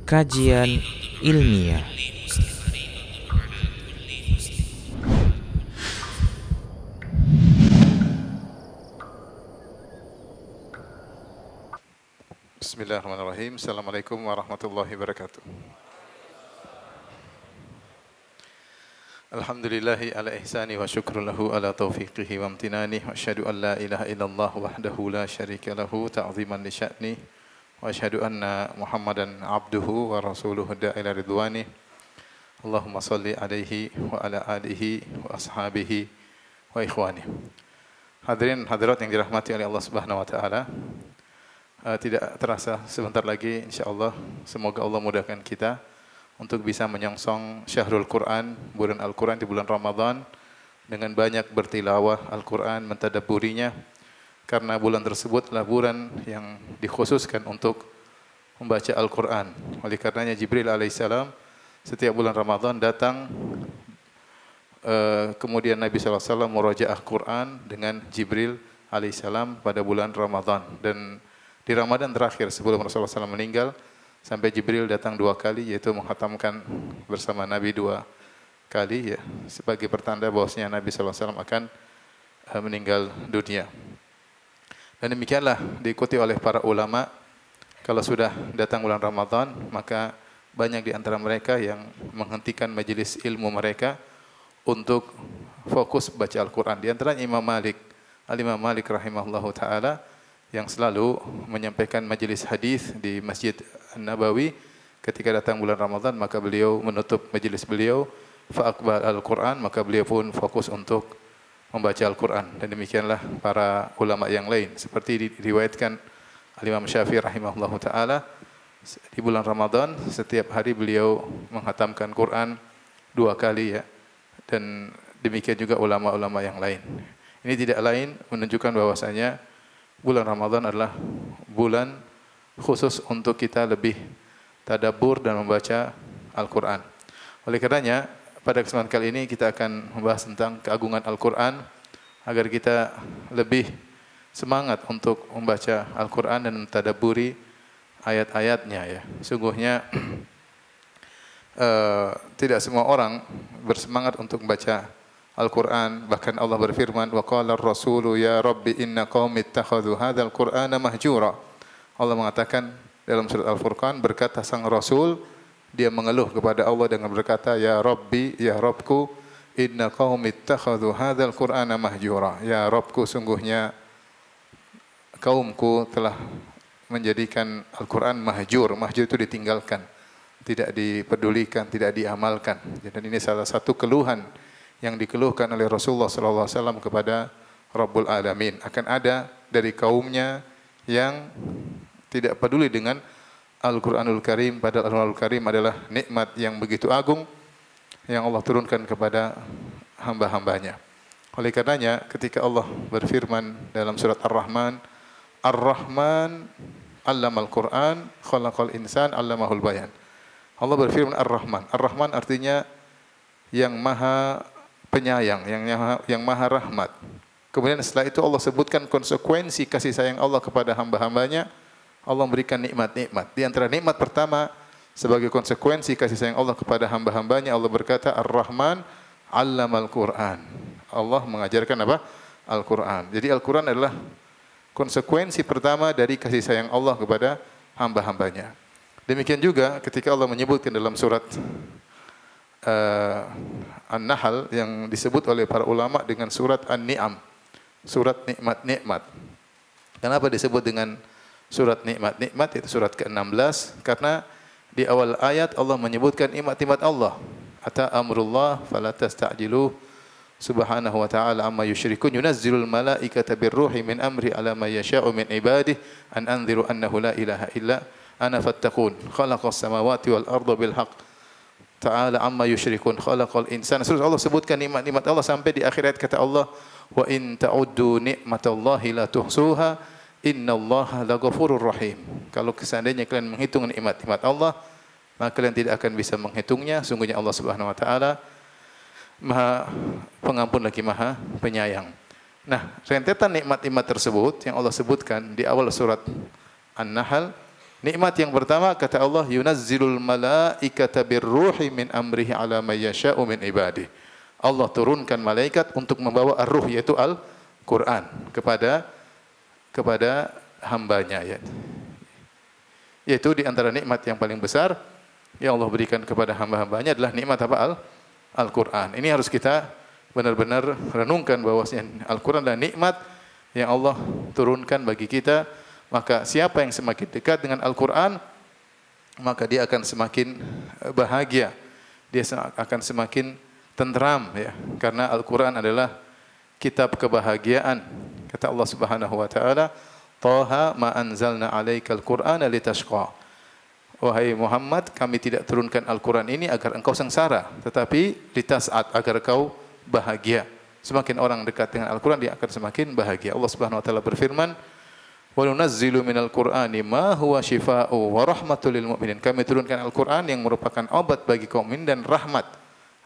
Kajian ilmiah. Bismillahirrahmanirrahim. Assalamualaikum warahmatullahi wabarakatuh. Alhamdulillahi ala ihsani wa syukru lahu ala taufiqihi wa amtinani wa asyhadu an la ilaha illallah wahdahu la syarika lahu ta'ziman li sya'ni wa asyhadu anna Muhammadan abduhu wa rasuluhu da'ila ridwani. Allahumma salli alaihi wa ala alihi wa ashabihi wa ikhwani. Hadirin hadirat yang dirahmati oleh Allah Subhanahu wa taala. Tidak terasa sebentar lagi insyaallah semoga Allah mudahkan kita untuk bisa menyongsong Syahrul Quran, bulan Al-Quran di bulan Ramadan dengan banyak bertilawah Al-Quran, mentadabburinya karena bulan tersebut adalah bulan yang dikhususkan untuk membaca Al-Quran. Oleh karenanya Jibril alaihissalam setiap bulan Ramadan datang kemudian Nabi SAW murajaah Quran dengan Jibril alaihissalam pada bulan Ramadan. Dan di Ramadan terakhir sebelum Rasulullah SAW meninggal, sampai Jibril datang 2 kali, yaitu menghatamkan bersama Nabi 2 kali, ya, sebagai pertanda bahwasanya Nabi SAW akan meninggal dunia. Dan demikianlah diikuti oleh para ulama. Kalau sudah datang bulan Ramadan, maka banyak di antara mereka yang menghentikan majelis ilmu mereka untuk fokus baca Al-Quran. Di antaranya Imam Malik, Al-Imam Malik rahimahullahu ta'ala, yang selalu menyampaikan majelis hadis di Masjid An-Nabawi. Ketika datang bulan Ramadan, maka beliau menutup majelis beliau fa'aqbal al-Quran, maka beliau pun fokus untuk membaca Al-Quran. Dan demikianlah para ulama yang lain, seperti diriwayatkan Al-Imam Syafi'i rahimahullahu ta'ala, di bulan Ramadan setiap hari beliau menghatamkan Quran 2 kali, ya. Dan demikian juga ulama-ulama yang lain. Ini tidak lain menunjukkan bahwasanya bulan Ramadan adalah bulan khusus untuk kita lebih tadabbur dan membaca Al-Quran. Oleh karenanya, pada kesempatan kali ini kita akan membahas tentang keagungan Al-Quran agar kita lebih semangat untuk membaca Al-Quran dan mentadabburi ayat-ayatnya, ya. Sungguhnya tidak semua orang bersemangat untuk membaca Al-Quran. Bahkan Allah berfirman, wa qala ar-rasulu ya rabbi inna qaumi ittakhadhu hadzal qur'ana mahjura. Allah mengatakan dalam surat Al-Furqan, berkata sang Rasul, dia mengeluh kepada Allah dengan berkata, ya Rabbi, ya Rabbku, inna qaumi ittakhadhu hadzal qur'ana mahjura. Ya Rabbku, sungguhnya kaumku telah menjadikan Al-Quran mahjur. Mahjur itu ditinggalkan, tidak dipedulikan, tidak diamalkan. Dan ini salah satu keluhan yang dikeluhkan oleh Rasulullah SAW kepada Rabbul Alamin. Akan ada dari kaumnya yang tidak peduli dengan Al-Quranul Karim, padahal Al-Quranul Karim adalah nikmat yang begitu agung yang Allah turunkan kepada hamba-hambanya. Oleh karenanya ketika Allah berfirman dalam surat Ar-Rahman, Ar-Rahman 'allamal Qur'an, khalaqal insan 'allamahul bayan. Allah berfirman Ar-Rahman. Ar-Rahman artinya yang maha penyayang, yang maha rahmat. Kemudian setelah itu Allah sebutkan konsekuensi kasih sayang Allah kepada hamba-hambanya. Allah memberikan nikmat-nikmat. Di antara nikmat pertama sebagai konsekuensi kasih sayang Allah kepada hamba-hambanya, Allah berkata Ar-Rahman 'allamal Qur'an. Allah mengajarkan apa? Al-Quran. Jadi Al-Quran adalah konsekuensi pertama dari kasih sayang Allah kepada hamba-hambanya. Demikian juga ketika Allah menyebutkan dalam surat An-Nahl yang disebut oleh para ulama dengan surat An-Ni'am, surat nikmat-nikmat. Kenapa disebut dengan surat nikmat-nikmat? Itu surat ke-16 karena di awal ayat Allah menyebutkan nikmat-nikmat Allah. Ata amrullah fala tasta'jiluh subhanahu wa ta'ala amma yusyrikun yunazzilul malaikata birruhi min amri ala ma yasha'u min ibadihi an anziru annahu la ilaha illa ana fattaqun khalaqas samawati wal arda bil haqq ta'ala amma yusyrikun khalaqal insana. Terus Allah sebutkan nikmat-nikmat Allah sampai di akhir ayat kata Allah, wa in ta'uddu nikmatallahi la tuhsuha innallaha laghafurur rahim. Kalau seandainya kalian menghitung nikmat-nikmat Allah, maka kalian tidak akan bisa menghitungnya. Sungguhnya Allah Subhanahu wa taala Maha Pengampun lagi Maha Penyayang. Nah, rentetan nikmat-nikmat tersebut yang Allah sebutkan di awal surat An-Nahl, Nikmat yang pertama kata Allah, yunazzilul malaikata birruhi min amrihi ala may yasha'u min ibadihi. Allah turunkan malaikat untuk membawa ar-ruh, yaitu Al-Quran kepada hambanya, ya. Yaitu di antara nikmat yang paling besar yang Allah berikan kepada hamba-hambanya adalah nikmat apa? Al-Quran. Ini harus kita benar-benar renungkan bahwasanya Al-Quran adalah nikmat yang Allah turunkan bagi kita. Maka siapa yang semakin dekat dengan Al-Quran, maka dia akan semakin bahagia. Dia akan semakin tenteram, ya. Karena Al-Quran adalah kitab kebahagiaan. Kata Allah Subhanahu wa taala, "Taha ma anzalna 'alaikal Qur'ana litashqa." Wahai Muhammad, kami tidak turunkan Al-Quran ini agar engkau sengsara, tetapi litas'ad, agar kau bahagia. Semakin orang dekat dengan Al-Quran, dia akan semakin bahagia. Allah Subhanahu wa taala berfirman, "Wa nunazzilu minal Qur'ani ma huwa shifaa'u wa rahmatul lil mu'minin." Kami turunkan Al-Quran yang merupakan obat bagi kaum mukmin dan rahmat,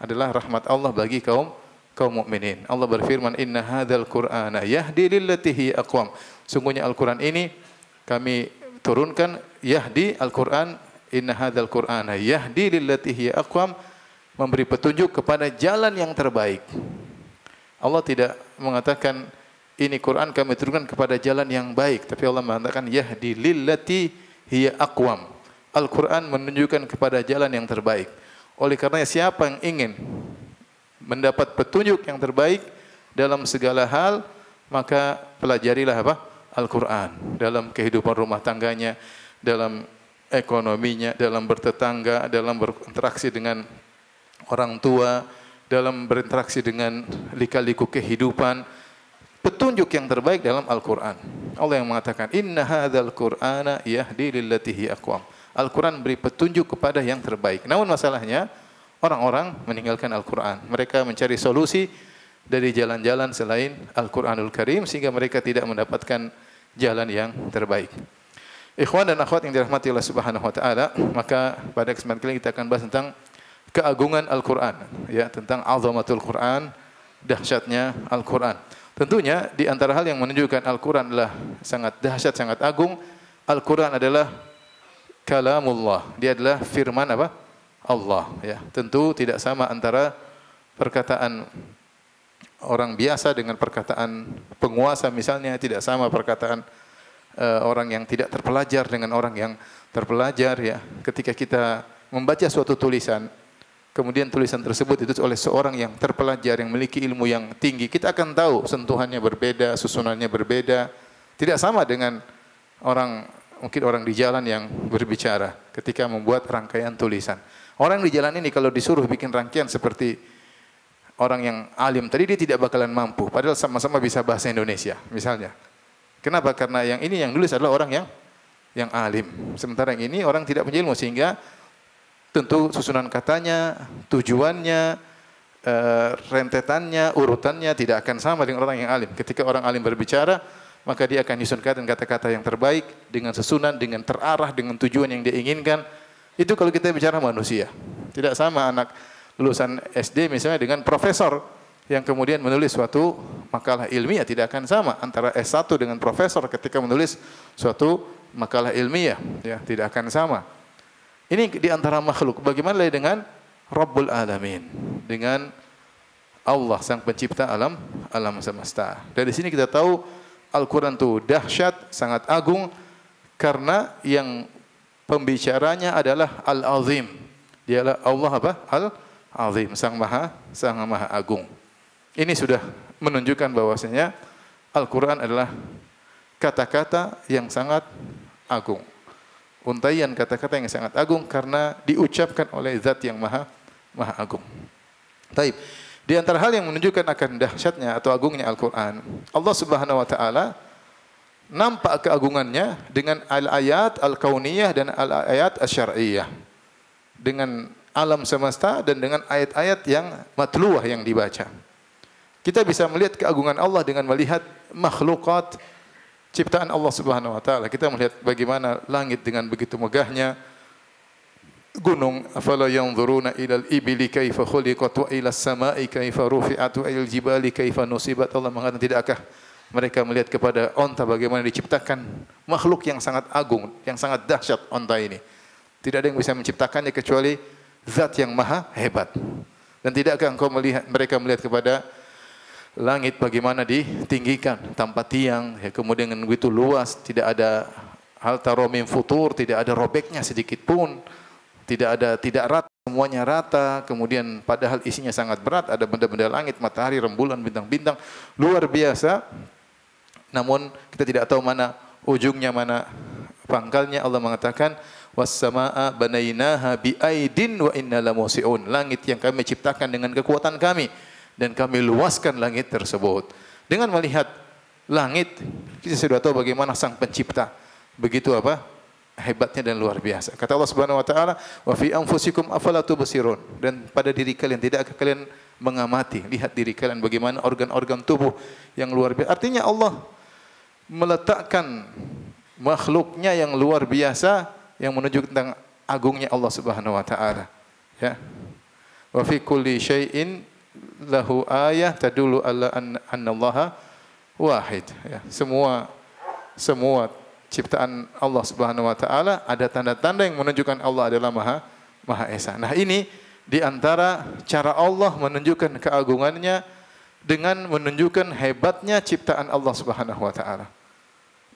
adalah rahmat Allah bagi kaum mukminin. Allah berfirman, "Inna hadzal Qur'ana yahdi lillati hi aqwam." Sungguhnya Al-Quran ini kami turunkan, yahdi Al-Quran, inna hadzal Qur'ana yahdi lillati hi aqwam, memberi petunjuk kepada jalan yang terbaik. Allah tidak mengatakan ini Quran kami turunkan kepada jalan yang baik, tapi Allah mengatakan yahdi lillati hiya aqwam. Al-Quran menunjukkan kepada jalan yang terbaik. Oleh karenanya siapa yang ingin mendapat petunjuk yang terbaik dalam segala hal, maka pelajarilah apa? Al-Quran. Dalam kehidupan rumah tangganya, dalam ekonominya, dalam bertetangga, dalam berinteraksi dengan orang tua, dalam berinteraksi dengan lika-liku kehidupan. Petunjuk yang terbaik dalam Al-Quran. Allah yang mengatakan, "Inna hadzal Qur'ana yahdi lillati hi aqwam." Al-Quran beri petunjuk kepada yang terbaik. Namun masalahnya, orang-orang meninggalkan Al-Quran. Mereka mencari solusi dari jalan-jalan selain Al-Quranul Karim, sehingga mereka tidak mendapatkan jalan yang terbaik. Ikhwan dan akhwat yang dirahmati Allah Subhanahu wa taala, maka pada kesempatan kali ini kita akan bahas tentang keagungan Al-Quran, ya, tentang azamatul Quran, dahsyatnya Al-Quran. Tentunya di antara hal yang menunjukkan Al-Quran adalah sangat dahsyat, sangat agung, Al-Quran adalah kalamullah. Dia adalah firman apa? Allah, ya. Tentu tidak sama antara perkataan orang biasa dengan perkataan penguasa misalnya, tidak sama perkataan orang yang tidak terpelajar dengan orang yang terpelajar, ya. Ketika kita membaca suatu tulisan, kemudian tulisan tersebut ditulis oleh seorang yang terpelajar, yang memiliki ilmu yang tinggi, kita akan tahu sentuhannya berbeda, susunannya berbeda. Tidak sama dengan mungkin orang di jalan yang berbicara ketika membuat rangkaian tulisan. Orang di jalan ini kalau disuruh bikin rangkaian seperti orang yang alim tadi, dia tidak bakalan mampu. Padahal sama-sama bisa bahasa Indonesia, misalnya. Kenapa? Karena yang ini yang nulis adalah orang yang alim. Sementara yang ini orang tidak punya ilmu, sehingga tentu susunan katanya, tujuannya, rentetannya, urutannya tidak akan sama dengan orang yang alim. Ketika orang alim berbicara, maka dia akan nyusunkan kata-kata yang terbaik, dengan susunan, dengan terarah, dengan tujuan yang dia inginkan. Itu kalau kita bicara manusia. Tidak sama anak lulusan SD misalnya dengan profesor yang kemudian menulis suatu makalah ilmiah. Tidak akan sama antara S1 dengan profesor ketika menulis suatu makalah ilmiah, ya, tidak akan sama. Ini di antara makhluk. Bagaimana dengan Rabbul Alamin, dengan Allah sang pencipta alam semesta. Dari sini kita tahu Al-Quran itu dahsyat, sangat agung, karena yang pembicaranya adalah Al-Azim. Dia adalah Allah apa? Al-Azim, sang maha agung. Ini sudah menunjukkan bahwasanya Al-Quran adalah kata-kata yang sangat agung. Untaian kata-kata yang sangat agung karena diucapkan oleh zat yang maha agung. Taib. Di antara hal yang menunjukkan akan dahsyatnya atau agungnya Al-Quran, Allah Subhanahu wa taala nampak keagungannya dengan al-ayat al-kauniyah dan al-ayat asy-syar'iyyah. Dengan alam semesta dan dengan ayat-ayat yang matluwah yang dibaca. Kita bisa melihat keagungan Allah dengan melihat makhlukat ciptaan Allah Subhanahu wa taala. Kita melihat bagaimana langit dengan begitu megahnya, gunung, afala yanzuruna ilal ibili kaifa khuliqat wa ilas samai kaifa rufi'at wa ilal jibali kaifa nusibat. Allah mengatakan, tidakkah Mereka melihat kepada onta bagaimana diciptakan makhluk yang sangat agung, yang sangat dahsyat onta ini. Tidak ada yang bisa menciptakannya kecuali zat yang maha hebat. Dan tidakkah engkau melihat, mereka melihat kepada langit bagaimana ditinggikan tanpa tiang, ya, kemudian dengan begitu luas, tidak ada hal taromim futur, tidak ada robeknya sedikit pun, tidak rata, semuanya rata. Kemudian padahal isinya sangat berat, ada benda-benda langit, matahari, rembulan, bintang-bintang, luar biasa. Namun kita tidak tahu mana ujungnya, mana pangkalnya. Allah mengatakan was-samaa'a banainaha biaidin wa inna lamusi'un. Langit yang kami ciptakan dengan kekuatan kami dan kami luaskan langit tersebut. Dengan melihat langit, kita sudah tahu bagaimana sang pencipta begitu apa? Hebatnya dan luar biasa. Kata Allah Subhanahu wa taala, "Wa fi anfusikum afala tubsirun." Dan pada diri kalian, tidakkah kalian mengamati, lihat diri kalian bagaimana organ-organ tubuh yang luar biasa. Artinya Allah meletakkan makhluknya yang luar biasa yang menunjukkan tentang agungnya Allah Subhanahu wa taala. Ya. Wa fi kulli syai'in lahu ayah tadullu ala annallaha wahid. Ya. Semua ciptaan Allah Subhanahu wa taala ada tanda-tanda yang menunjukkan Allah adalah Maha Esa. Nah, ini di antara cara Allah menunjukkan keagungannya dengan menunjukkan hebatnya ciptaan Allah Subhanahu wa taala.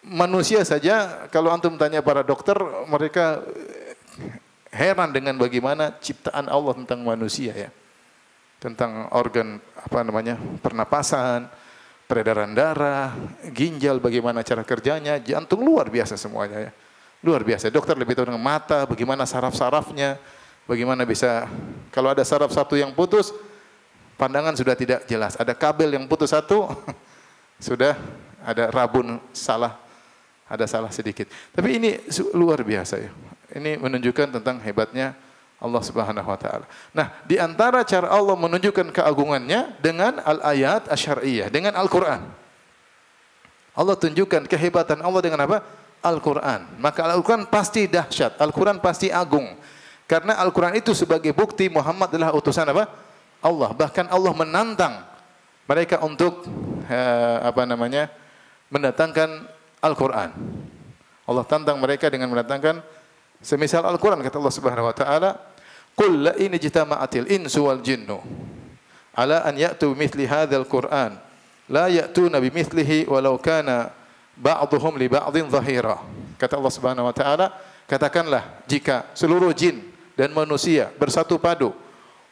Manusia saja, kalau antum tanya para dokter, mereka heran dengan bagaimana ciptaan Allah tentang manusia, ya. Tentang organ pernapasan, peredaran darah, ginjal, bagaimana cara kerjanya, jantung, luar biasa semuanya, ya. Luar biasa. Dokter lebih tahu dengan mata, bagaimana saraf-sarafnya, bagaimana bisa, kalau ada saraf satu yang putus, pandangan sudah tidak jelas. Ada kabel yang putus satu, sudah ada rabun ada salah sedikit. Tapi ini luar biasa, ya. Ini menunjukkan tentang hebatnya Allah Subhanahu wa taala. Nah, di antara cara Allah menunjukkan keagungannya dengan al-ayat asy-syar'iyyah, dengan Al-Qur'an. Allah tunjukkan kehebatan Allah dengan apa? Al-Qur'an. Maka Al-Qur'an pasti dahsyat, Al-Qur'an pasti agung. Karena Al-Qur'an itu sebagai bukti Muhammad adalah utusan apa? Allah. Bahkan Allah menantang mereka untuk mendatangkan Al-Quran. Allah tantang mereka dengan mendatangkan semisal Al-Quran. Kata Allah Subhanahu wa taala, "Qul la in ijtama'atil insu wal jinnu ala an ya'tu bimithli hadzal Qur'an la ya'tuna bimithlihi walau kana ba'dhuhum li ba'dhin dhahira." Kata Allah Subhanahu wa taala, katakanlah jika seluruh jin dan manusia bersatu padu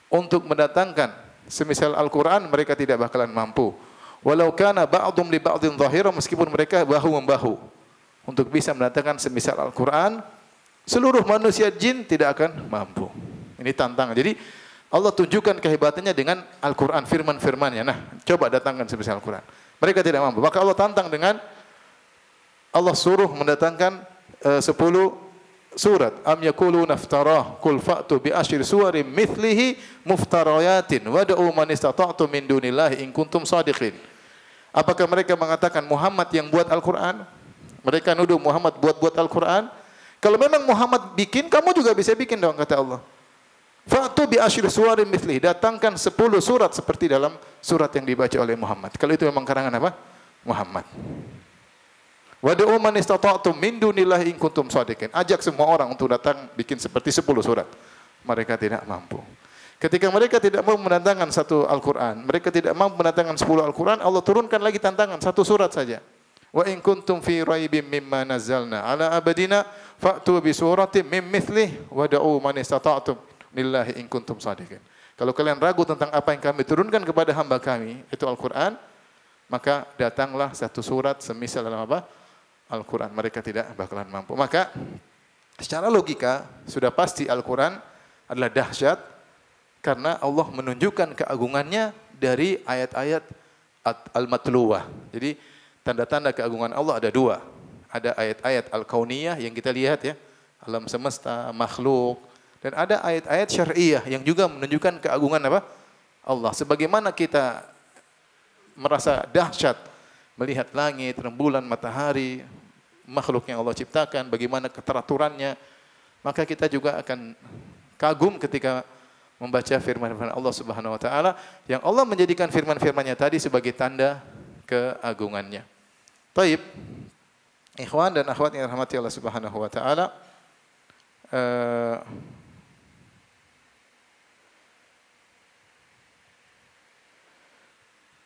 untuk mendatangkan semisal Al-Quran, mereka tidak bakalan mampu. Walau kana ba'dhum li ba'dhin dhahira, meskipun mereka bahu-membahu untuk bisa mendatangkan semisal Al-Quran, seluruh manusia jin tidak akan mampu. Ini tantangan. Jadi Allah tunjukkan kehebatannya dengan Al-Quran, firman-firmannya. Nah, coba datangkan semisal Al-Quran. Mereka tidak mampu. Maka Allah tantang dengan Allah suruh mendatangkan 10 surat. Am yaquluna iftarah qul fa'tu bi asyri suwarin mithlihi muftarayatin wad'u man istata'tum min dunillahi in kuntum shadiqin. Apakah mereka mengatakan Muhammad yang buat Al-Quran? Mereka nuduh Muhammad buat Al-Quran. Kalau memang Muhammad bikin, kamu juga bisa bikin dong, kata Allah. Fa'tu bi asyri suwarin mithlihi. Datangkan 10 surat seperti dalam surat yang dibaca oleh Muhammad. Kalau itu memang karangan apa? Muhammad. Wad'u man istata'tum min dunillahi in kuntum shadiqin. Ajak semua orang untuk datang bikin seperti 10 surat. Mereka tidak mampu. Ketika mereka tidak mau mendatangkan satu Al-Quran, mereka tidak mampu mendatangkan 10 Al-Quran, Allah turunkan lagi tantangan, satu surat saja. Wa in kuntum fi raibim mimma nazzalna ala abadina fa'tu bi suratin mim mithlih wad'u man istata'tum lillahi in kuntum shadiqin. Kalau kalian ragu tentang apa yang kami turunkan kepada hamba kami, itu Al-Quran, maka datanglah satu surat semisal dalam apa? Al-Quran. Mereka tidak bakalan mampu. Maka secara logika sudah pasti Al-Quran adalah dahsyat karena Allah menunjukkan keagungannya dari ayat-ayat al-matluwah. Jadi tanda-tanda keagungan Allah ada 2. Ada ayat-ayat al-kauniyah yang kita lihat, ya, alam semesta, makhluk, dan ada ayat-ayat syar'iyah yang juga menunjukkan keagungan apa? Allah. Sebagaimana kita merasa dahsyat melihat langit, rembulan, matahari, makhluk yang Allah ciptakan, bagaimana keteraturannya, maka kita juga akan kagum ketika membaca firman-firman Allah Subhanahu wa taala yang Allah menjadikan firman-firmannya tadi sebagai tanda keagungannya. Taib, ikhwan dan akhwat yang dirahmati Allah Subhanahu wa taala,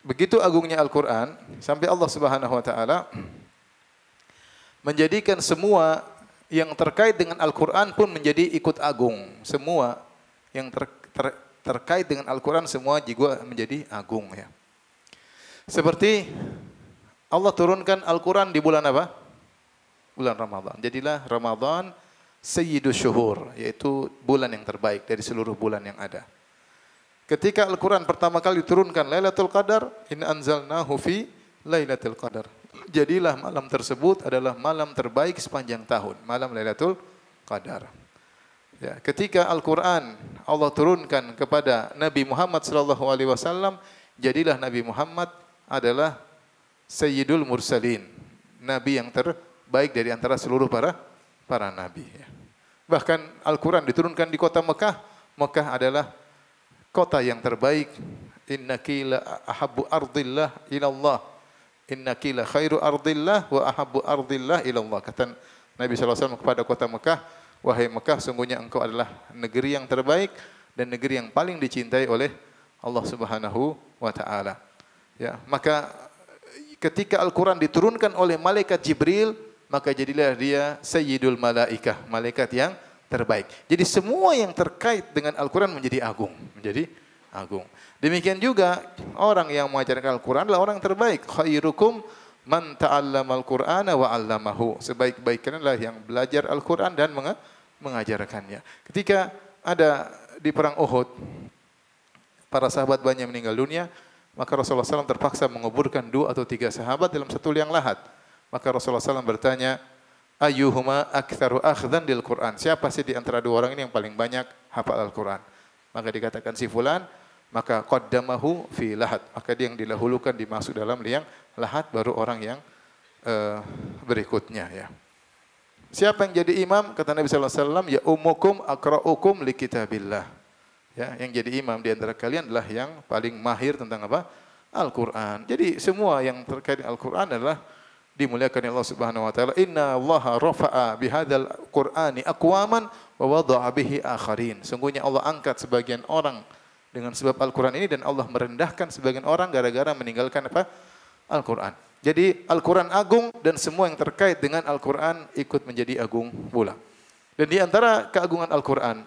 begitu agungnya Al-Qur'an sampai Allah Subhanahu wa taala menjadikan semua yang terkait dengan Al-Qur'an pun menjadi ikut agung. Semua yang terkait dengan Al-Qur'an semua juga menjadi agung ya. Seperti Allah turunkan Al-Qur'an di bulan apa? Bulan Ramadan. Jadilah Ramadan sayyidus syuhur, yaitu bulan yang terbaik dari seluruh bulan yang ada. Ketika Al-Quran pertama kali diturunkan Lailatul Qadar, inna anzalnahu fi Lailatul Qadar. Jadilah malam tersebut adalah malam terbaik sepanjang tahun, malam Lailatul Qadar. Ya, ketika Al-Quran Allah turunkan kepada Nabi Muhammad sallallahu alaihi wasallam, jadilah Nabi Muhammad adalah Sayyidul Mursalin, nabi yang terbaik dari antara seluruh para nabi. Bahkan Al-Quran diturunkan di kota Mekah. Mekah adalah kota yang terbaik. Innaki la ahabbu ardillah ilallah. Innaki la khairu ardillah wa ahabbu ardillah ilallah. Kata Nabi SAW kepada kota Mekah, wahai Mekah, sungguhnya engkau adalah negeri yang terbaik dan negeri yang paling dicintai oleh Allah Subhanahu wa taala. Ya, maka ketika Al-Quran diturunkan oleh malaikat Jibril, maka jadilah dia Sayyidul Malaikah, malaikat yang terbaik. Jadi semua yang terkait dengan Al-Quran menjadi agung, menjadi agung. Demikian juga orang yang mengajarkan Al-Quran adalah orang terbaik. Khairukum man ta'allama Al-Qur'ana wa 'allamahu. Sebaik-baik kalian adalah yang belajar Al-Quran dan mengajarkannya. Ketika ada di perang Uhud, para sahabat banyak meninggal dunia, maka Rasulullah SAW terpaksa menguburkan 2 atau 3 sahabat dalam satu liang lahat. Maka Rasulullah SAW bertanya, ayyuhuma aktsaru akhdhan lil Qur'an? Siapa sih di antara 2 orang ini yang paling banyak hafal Al-Quran? Maka dikatakan si fulan, maka qaddamahu fi lahat. Maka dia yang didahulukan dimasuk dalam liang lahat, baru orang yang berikutnya ya. Siapa yang jadi imam? Kata Nabi sallallahu alaihi wasallam, ya ummukum aqra'ukum li kitabillah. Ya, yang jadi imam di antara kalian adalah yang paling mahir tentang apa? Al-Quran. Jadi semua yang terkait dengan Al-Quran adalah dimuliakan oleh Allah Subhanahu wa taala. Inna Allaha rafa'a bihadzal Qur'ani aqwaman wa wada'a bihi akharin. Sungguhnya Allah angkat sebagian orang dengan sebab Al-Quran ini, dan Allah merendahkan sebagian orang gara-gara meninggalkan apa? Al-Quran. Jadi Al-Quran agung dan semua yang terkait dengan Al-Quran ikut menjadi agung pula. Dan di antara keagungan Al-Quran,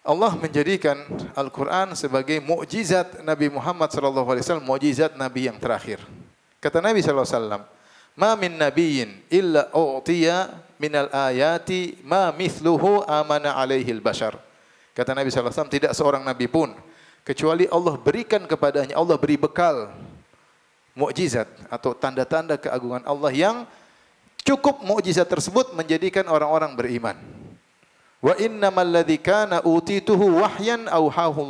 Allah menjadikan Al-Quran sebagai mukjizat Nabi Muhammad SAW, mukjizat Nabi yang terakhir. Kata Nabi SAW, ma min nabiyyin illa u'tiya minal ayati ma mithluhu amana alaihil bashar. Kata Nabi SAW, tidak seorang Nabi pun kecuali Allah berikan kepadanya, Allah beri bekal mukjizat atau tanda-tanda keagungan Allah yang cukup mukjizat tersebut menjadikan orang-orang beriman. Wa innamal ladzi kana utituhu wahyan auhahu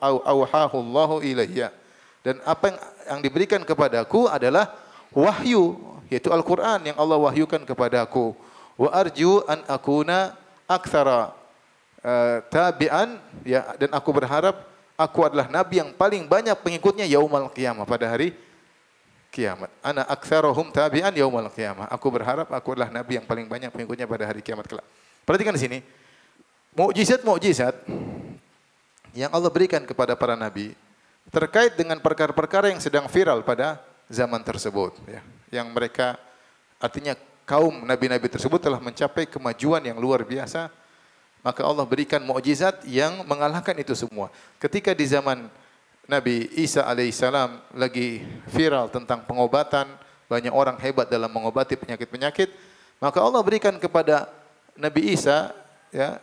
Allah ilayya. Dan apa yang diberikan kepadaku adalah wahyu, yaitu Al-Qur'an yang Allah wahyukan kepadaku. Wa arju an akuna aktsara tabi'an, ya, dan aku berharap aku adalah nabi yang paling banyak pengikutnya yaumal qiyamah, pada hari kiamat. Ana aktsarahum tabi'an yaumal qiyamah. Aku berharap aku adalah nabi yang paling banyak pengikutnya pada hari kiamat kelak. Perhatikan di sini, mukjizat-mukjizat yang Allah berikan kepada para nabi terkait dengan perkara-perkara yang sedang viral pada zaman tersebut, ya. Yang mereka, artinya kaum nabi-nabi tersebut telah mencapai kemajuan yang luar biasa, maka Allah berikan mukjizat yang mengalahkan itu semua. Ketika di zaman Nabi Isa alaihissalam lagi viral tentang pengobatan, banyak orang hebat dalam mengobati penyakit-penyakit, maka Allah berikan kepada Nabi Isa, ya,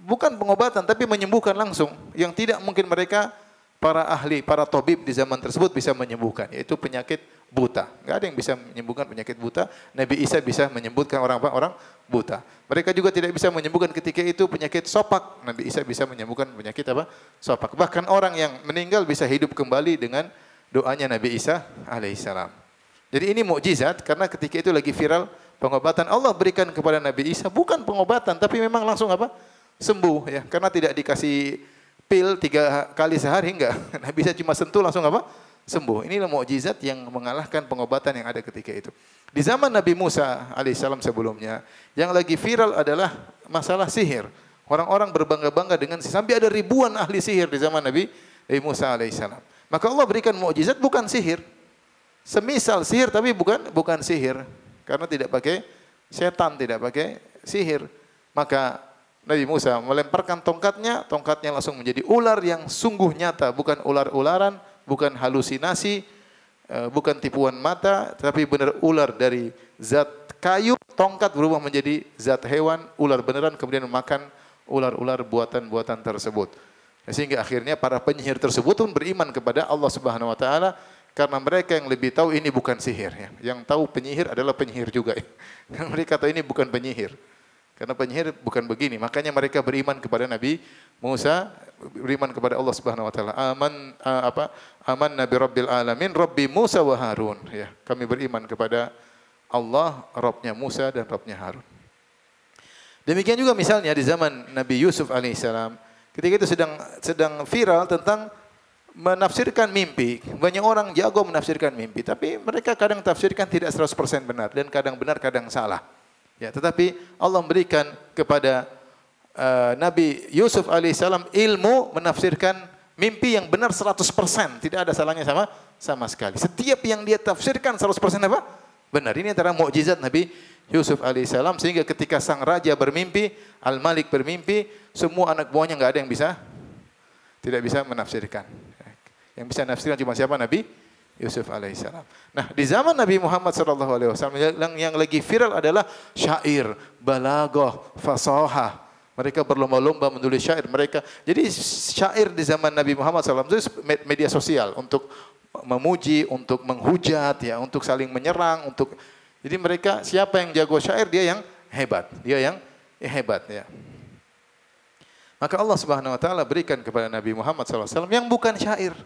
bukan pengobatan tapi menyembuhkan langsung yang tidak mungkin mereka, para ahli, para tabib di zaman tersebut bisa menyembuhkan, yaitu penyakit buta. Enggak ada yang bisa menyembuhkan penyakit buta. Nabi Isa bisa menyembuhkan orang buta. Mereka juga tidak bisa menyembuhkan ketika itu penyakit sopak. Nabi Isa bisa menyembuhkan penyakit apa? Sopak. Bahkan orang yang meninggal bisa hidup kembali dengan doanya Nabi Isa alaihissalam. Jadi ini mukjizat karena ketika itu lagi viral pengobatan, Allah berikan kepada Nabi Isa bukan pengobatan tapi memang langsung apa? Sembuh, ya. Karena tidak dikasih pil 3 kali sehari, enggak. Nabi Isa cuma sentuh langsung apa? sembuh. Inilah mukjizat yang mengalahkan pengobatan yang ada ketika itu. Di zaman Nabi Musa alaihissalam sebelumnya, yang lagi viral adalah masalah sihir. Orang-orang berbangga-bangga dengan sihir. Sampai ada ribuan ahli sihir di zaman Nabi Musa alaihissalam. Maka Allah berikan mukjizat bukan sihir. Semisal sihir tapi bukan sihir. Karena tidak pakai setan, tidak pakai sihir. Maka Nabi Musa melemparkan tongkatnya langsung menjadi ular yang sungguh nyata, bukan ular-ularan, bukan halusinasi, bukan tipuan mata, tapi benar ular dari zat kayu, tongkat berubah menjadi zat hewan, ular beneran kemudian memakan ular-ular buatan-buatan tersebut. Sehingga akhirnya para penyihir tersebut pun beriman kepada Allah Subhanahu wa taala karena mereka yang lebih tahu ini bukan sihir ya. Yang tahu penyihir adalah penyihir juga ya. Mereka tahu ini bukan penyihir. Karena penyihir bukan begini. Makanya mereka beriman kepada Nabi Musa, beriman kepada Allah Subhanahu wa taala. Aman Nabi Rabbil Alamin, Rabbi Musa wa Harun ya. Kami beriman kepada Allah, Rabbnya Musa dan Rabbnya Harun. Demikian juga misalnya di zaman Nabi Yusuf alaihissalam, ketika itu sedang viral tentang menafsirkan mimpi. Banyak orang jago menafsirkan mimpi, tapi mereka kadang tafsirkan tidak 100% benar dan kadang benar, kadang salah. Ya, tetapi Allah memberikan kepada Nabi Yusuf alaihissalam ilmu menafsirkan mimpi yang benar 100%, tidak ada salahnya sama sekali. Setiap yang dia tafsirkan 100% apa? Benar. Ini antara mukjizat Nabi Yusuf alaihissalam sehingga ketika sang raja bermimpi, Al-Malik bermimpi, semua anak buahnya enggak ada yang tidak bisa menafsirkan. Yang bisa menafsirkan cuma siapa? Nabi Yusuf alaihissalam. Nah, di zaman Nabi Muhammad sallallahu alaihi wasallam yang lagi viral adalah syair, balaghah, fasahah. Mereka berlomba-lomba menulis syair mereka. Jadi syair di zaman Nabi Muhammad sallallahu alaihi wasallam itu media sosial untuk memuji, untuk menghujat ya, untuk saling menyerang, untuk jadi mereka siapa yang jago syair dia yang hebat, ya. Maka Allah Subhanahu wa taala berikan kepada Nabi Muhammad sallallahu alaihi wasallam yang bukan syair.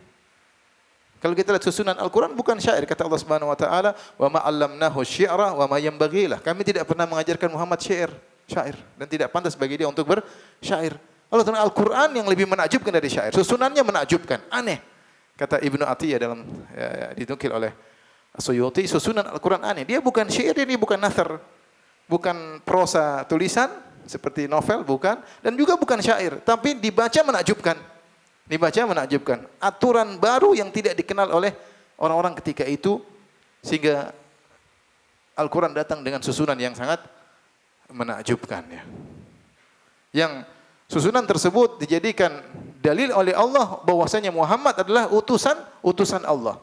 Kalau kita lihat susunan Al-Quran bukan syair. Kata Allah Subhanahu Wa Taala, wa ma 'allamnahu syi'ra wa ma yanbaghi lah. Kami tidak pernah mengajarkan Muhammad syair dan tidak pantas bagi dia untuk bersyair. Allah Taala Al-Quran yang lebih menakjubkan dari syair. Susunannya menakjubkan, aneh. Kata Ibnu Atiyah dalam dinukil oleh Suyuti, susunan Al-Quran aneh. Dia bukan syair, ini bukan nathar, bukan prosa tulisan seperti novel, bukan, dan juga bukan syair, tapi dibaca menakjubkan. Aturan baru yang tidak dikenal oleh orang-orang ketika itu sehingga Al-Quran datang dengan susunan yang sangat menakjubkan ya. Yang susunan tersebut dijadikan dalil oleh Allah bahwasanya Muhammad adalah utusan Allah.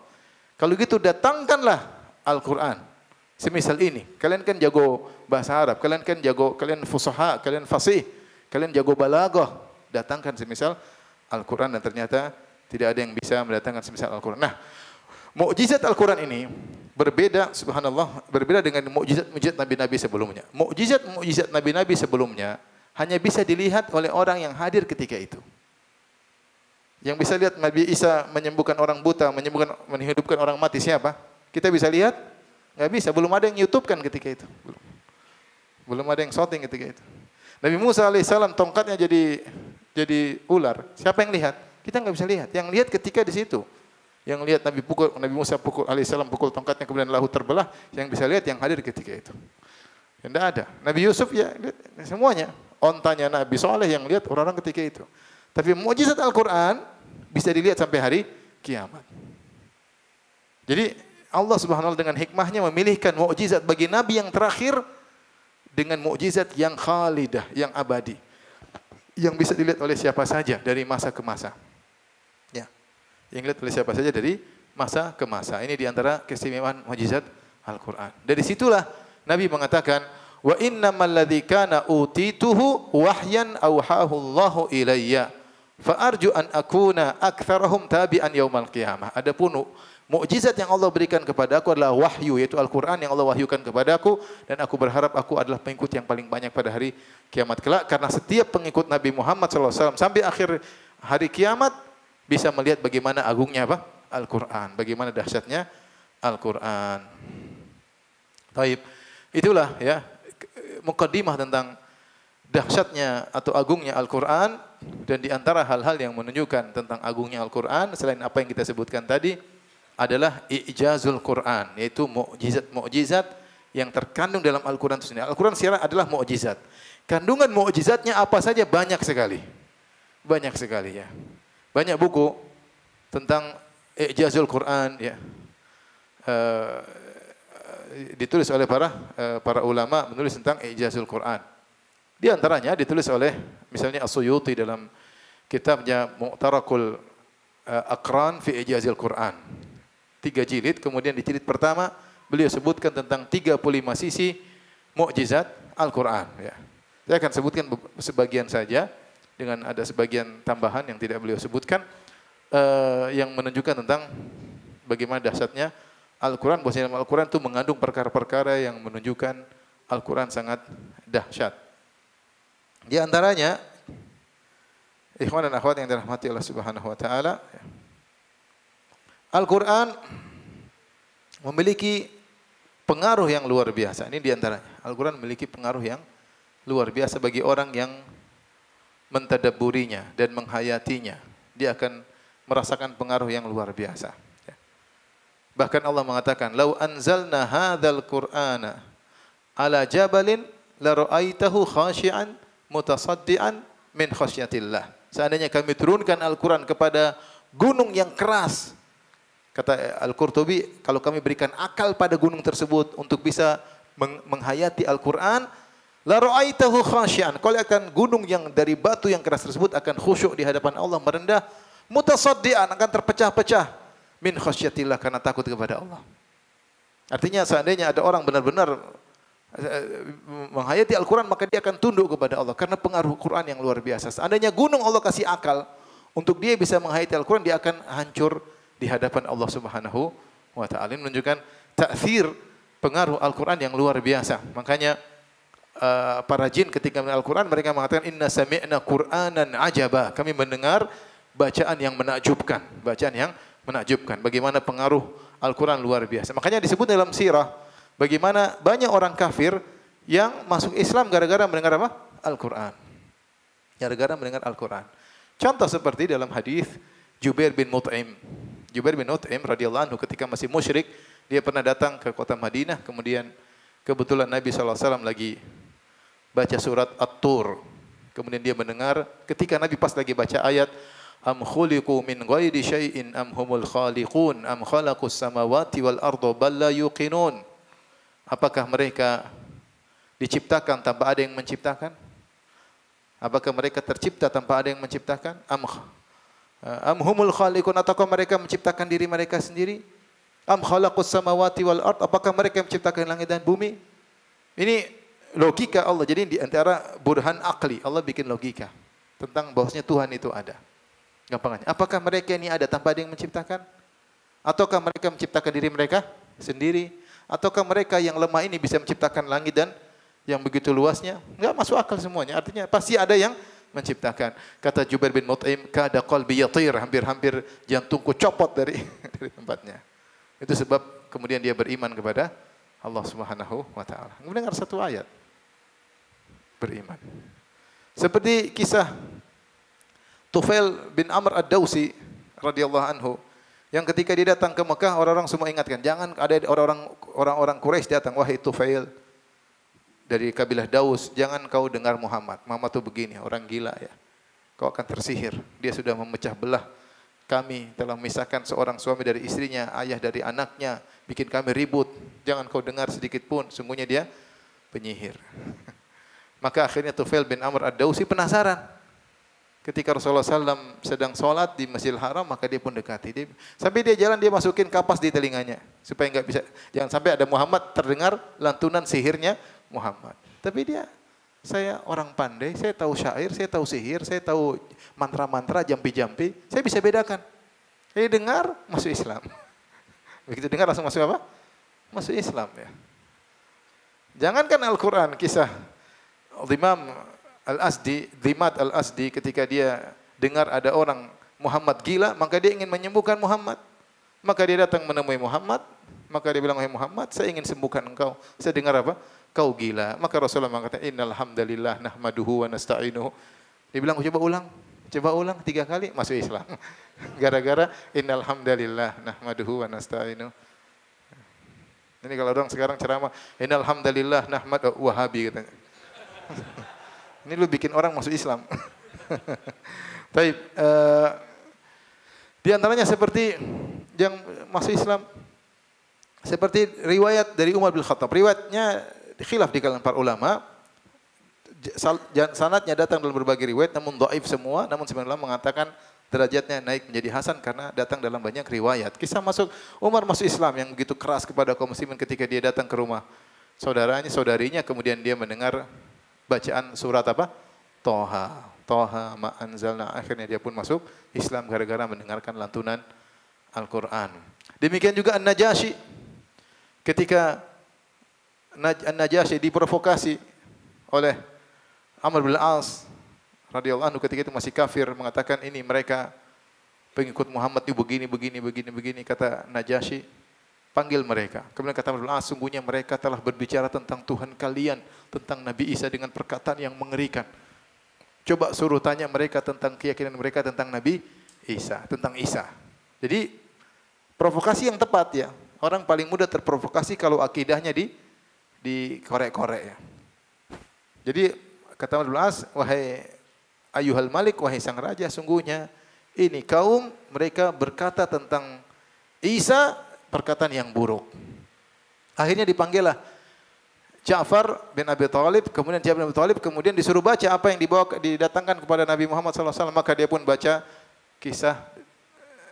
Kalau gitu datangkanlah Al-Quran. Semisal ini, kalian kan jago bahasa Arab, kalian fusaha, kalian fasih, kalian jago balaghah, datangkan semisal Al-Quran dan ternyata tidak ada yang bisa mendatangkan semisal Al-Quran. Nah, mukjizat Al-Quran ini berbeda, subhanallah, berbeda dengan mukjizat nabi-nabi sebelumnya. Mukjizat nabi-nabi sebelumnya hanya bisa dilihat oleh orang yang hadir ketika itu. Yang bisa lihat Nabi Isa menyembuhkan orang buta, menghidupkan orang mati siapa? Kita bisa lihat? Enggak bisa, belum ada yang YouTube-kan ketika itu. Belum ada yang syuting ketika itu. Nabi Musa alaihissalam tongkatnya jadi ular. Siapa yang lihat? Kita nggak bisa lihat. Yang lihat ketika di situ. Yang lihat Nabi Musa alaihissalam pukul tongkatnya kemudian laut terbelah. Yang bisa lihat yang hadir ketika itu. Yang tidak ada. Nabi Yusuf ya lihat semuanya. Ontanya Nabi Saleh yang lihat orang-orang ketika itu. Tapi mukjizat Al-Quran bisa dilihat sampai hari kiamat. Jadi Allah Subhanahu wa taala dengan hikmahnya memilihkan mukjizat bagi Nabi yang terakhir dengan mukjizat yang khalidah, yang abadi. Yang bisa dilihat oleh siapa saja dari masa ke masa. Ya. Yang dilihat oleh siapa saja dari masa ke masa. Ini diantara keistimewaan mukjizat Al-Quran. Dari situlah Nabi mengatakan, wa innamal ladzi kana utituhu wahyan auhahu Allahu ilayya fa arju an akuna aktsarahum tabi'an yaumal qiyamah. Adapun mukjizat yang Allah berikan kepada aku adalah wahyu, yaitu Al-Quran yang Allah wahyukan kepada aku, dan aku berharap aku adalah pengikut yang paling banyak pada hari kiamat kelak, karena setiap pengikut Nabi Muhammad SAW sampai akhir hari kiamat bisa melihat bagaimana agungnya Al-Quran, bagaimana dahsyatnya Al-Quran. Taib. Itulah ya mukaddimah tentang dahsyatnya atau agungnya Al-Quran, dan di antara hal-hal yang menunjukkan tentang agungnya Al-Quran selain apa yang kita sebutkan tadi adalah i'jazul Quran, yaitu mukjizat-mukjizat yang terkandung dalam Al-Quran itu sendiri. Al-Quran secara adalah mukjizat. Kandungan mukjizatnya apa saja banyak sekali. Banyak sekali ya. Banyak buku tentang i'jazul Quran ya. Ditulis oleh para ulama menulis tentang i'jazul Quran. Di antaranya ditulis oleh misalnya As-Suyuti dalam kitabnya Mu'tarakul Aqran fi i'jazil Quran. 3 jilid, kemudian di jilid pertama beliau sebutkan tentang 35 sisi mukjizat Al-Quran ya. Saya akan sebutkan sebagian saja dengan ada sebagian tambahan yang tidak beliau sebutkan yang menunjukkan tentang bagaimana dahsyatnya Al-Quran. Bahwasanya dalam Al-Quran itu mengandung perkara-perkara yang menunjukkan Al-Quran sangat dahsyat. Di antaranya ikhwan dan akhwat yang dirahmati Allah Subhanahu wa taala, Al-Quran memiliki pengaruh yang luar biasa. Ini di antaranya. Al-Quran memiliki pengaruh yang luar biasa bagi orang yang mentadabburinya dan menghayatinya. Dia akan merasakan pengaruh yang luar biasa. Bahkan Allah mengatakan, "Lau anzalna hadzal Qur'ana ala jabalin la ra'aitahu khashi'an mutasaddian min khasyatillah." Seandainya kami turunkan Al-Quran kepada gunung yang keras, kata Al-Qurtubi, kalau kami berikan akal pada gunung tersebut untuk bisa menghayati Al-Quran, la ra'aitahu khasyian, kau akan gunung yang dari batu yang keras tersebut akan khusyuk di hadapan Allah, merendah, mutasaddian, akan terpecah-pecah min khasyatillah, karena takut kepada Allah. Artinya seandainya ada orang benar-benar menghayati Al-Quran, maka dia akan tunduk kepada Allah karena pengaruh Quran yang luar biasa. Seandainya gunung Allah kasih akal untuk dia bisa menghayati Al-Quran, dia akan hancur di hadapan Allah Subhanahu wa taala. Ini menunjukkan ta'thir pengaruh Al-Quran yang luar biasa. Makanya para jin ketika mendengar Al-Quran mereka mengatakan, inna sami'na Qur'anan ajaba. Kami mendengar bacaan yang menakjubkan, bacaan yang menakjubkan. Bagaimana pengaruh Al-Quran luar biasa. Makanya disebut dalam sirah bagaimana banyak orang kafir yang masuk Islam gara-gara mendengar apa? Al-Quran. Gara-gara mendengar Al-Quran. Contoh seperti dalam hadis Jubair bin Mut'im. Jubair bin Mut'im radhiyallahu anhu ketika masih musyrik, dia pernah datang ke kota Madinah, kemudian kebetulan Nabi SAW lagi baca surat At-Tur. Kemudian dia mendengar ketika Nabi pas lagi baca ayat am khuliqu min ghairi syai'in am humul khaliqun am khalaqus samawati wal arda bal la yuqinun. Apakah mereka diciptakan tanpa ada yang menciptakan? Apakah mereka tercipta tanpa ada yang menciptakan? Am humul khaliqun, ataukah mereka menciptakan diri mereka sendiri? Am khalaqus samawati wal ard, apakah mereka yang menciptakan langit dan bumi? Ini logika Allah. Jadi di antara burhan akli, Allah bikin logika tentang bahwasanya Tuhan itu ada. Gampangnya, apakah mereka ini ada tanpa ada yang menciptakan? Ataukah mereka menciptakan diri mereka sendiri? Ataukah mereka yang lemah ini bisa menciptakan langit dan yang begitu luasnya? Enggak masuk akal semuanya. Artinya pasti ada yang menciptakan. Kata Jubair bin Mut'im, kada qalbi yatir, hampir-hampir jantungku copot dari tempatnya. Itu sebab kemudian dia beriman kepada Allah Subhanahu wa taala. Mendengar satu ayat beriman. Seperti kisah Tufail bin Amr ad-Dausi radhiyallahu anhu, yang ketika dia datang ke Mekah, orang-orang semua ingatkan, jangan ada orang-orang Quraisy datang, wahai Tufail dari kabilah Daus, jangan kau dengar Muhammad. Muhammad itu begini, orang gila ya. Kau akan tersihir. Dia sudah memecah belah kami, telah memisahkan seorang suami dari istrinya, ayah dari anaknya, bikin kami ribut. Jangan kau dengar sedikit pun, sungguhnya dia penyihir. Maka akhirnya Tufail bin Amr ad-Dausi penasaran. Ketika Rasulullah SAW sedang sholat di Masjidil Haram, maka dia pun dekati. Sampai dia jalan, dia masukin kapas di telinganya. Supaya enggak bisa, jangan sampai ada Muhammad terdengar lantunan sihirnya Muhammad. Tapi dia, saya orang pandai, saya tahu syair, saya tahu sihir, saya tahu mantra-mantra, jampi-jampi, saya bisa bedakan. Jadi dengar, masuk Islam. Begitu dengar langsung masuk apa? Masuk Islam ya. Jangankan Al-Quran, kisah Imam Al-Asdi, Dhimad Al-Asdi, ketika dia dengar ada orang Muhammad gila, maka dia ingin menyembuhkan Muhammad. Maka dia datang menemui Muhammad, maka dia bilang, wahai Muhammad, saya ingin sembuhkan engkau. Saya dengar apa? Kau gila. Maka Rasulullah mengatakan, innal hamdalillah nahmaduhu wa nasta'inuhu. Dia bilang, coba ulang 3 kali, masuk Islam. Gara-gara innal hamdalillah nahmaduhu wa nasta'inu. Ini kalau orang sekarang ceramah innal hamdalillah nahmad wahabi katanya. Ini lu bikin orang masuk Islam. Baik, di antaranya seperti yang masuk Islam seperti riwayat dari Umar bin Khattab. Riwayatnya khilaf di kalangan para ulama. Sanadnya datang dalam berbagai riwayat namun dhaif semua, namun sebenarnya mengatakan derajatnya naik menjadi hasan karena datang dalam banyak riwayat. Kisah Umar masuk Islam yang begitu keras kepada kaum muslimin ketika dia datang ke rumah saudarinya, kemudian dia mendengar bacaan surat apa? Toha ma anzalna, akhirnya dia pun masuk Islam gara-gara mendengarkan lantunan Al-Qur'an. Demikian juga An-Najasyi, ketika An-Najasyi diprovokasi oleh Amr bin Al-As radhiyallahu anhu ketika itu masih kafir, mengatakan ini mereka pengikut Muhammad itu begini, kata Najasyi, panggil mereka. Kemudian kata Amr bin Al-As, sungguhnya mereka telah berbicara tentang Tuhan kalian, tentang Nabi Isa dengan perkataan yang mengerikan. Coba suruh tanya mereka tentang keyakinan mereka tentang Nabi Isa, tentang Isa. Jadi provokasi yang tepat ya. Orang paling mudah terprovokasi kalau akidahnya dikorek-korek ya. Jadi kata Amr bin Al-As, wahai Ayyuhal Malik, wahai sang raja, sungguhnya ini kaum mereka berkata tentang Isa perkataan yang buruk. Akhirnya dipanggillah Ja'far bin Abi Thalib, kemudian Ja'far bin Abi Thalib kemudian disuruh baca apa yang didatangkan kepada Nabi Muhammad SAW, maka dia pun baca kisah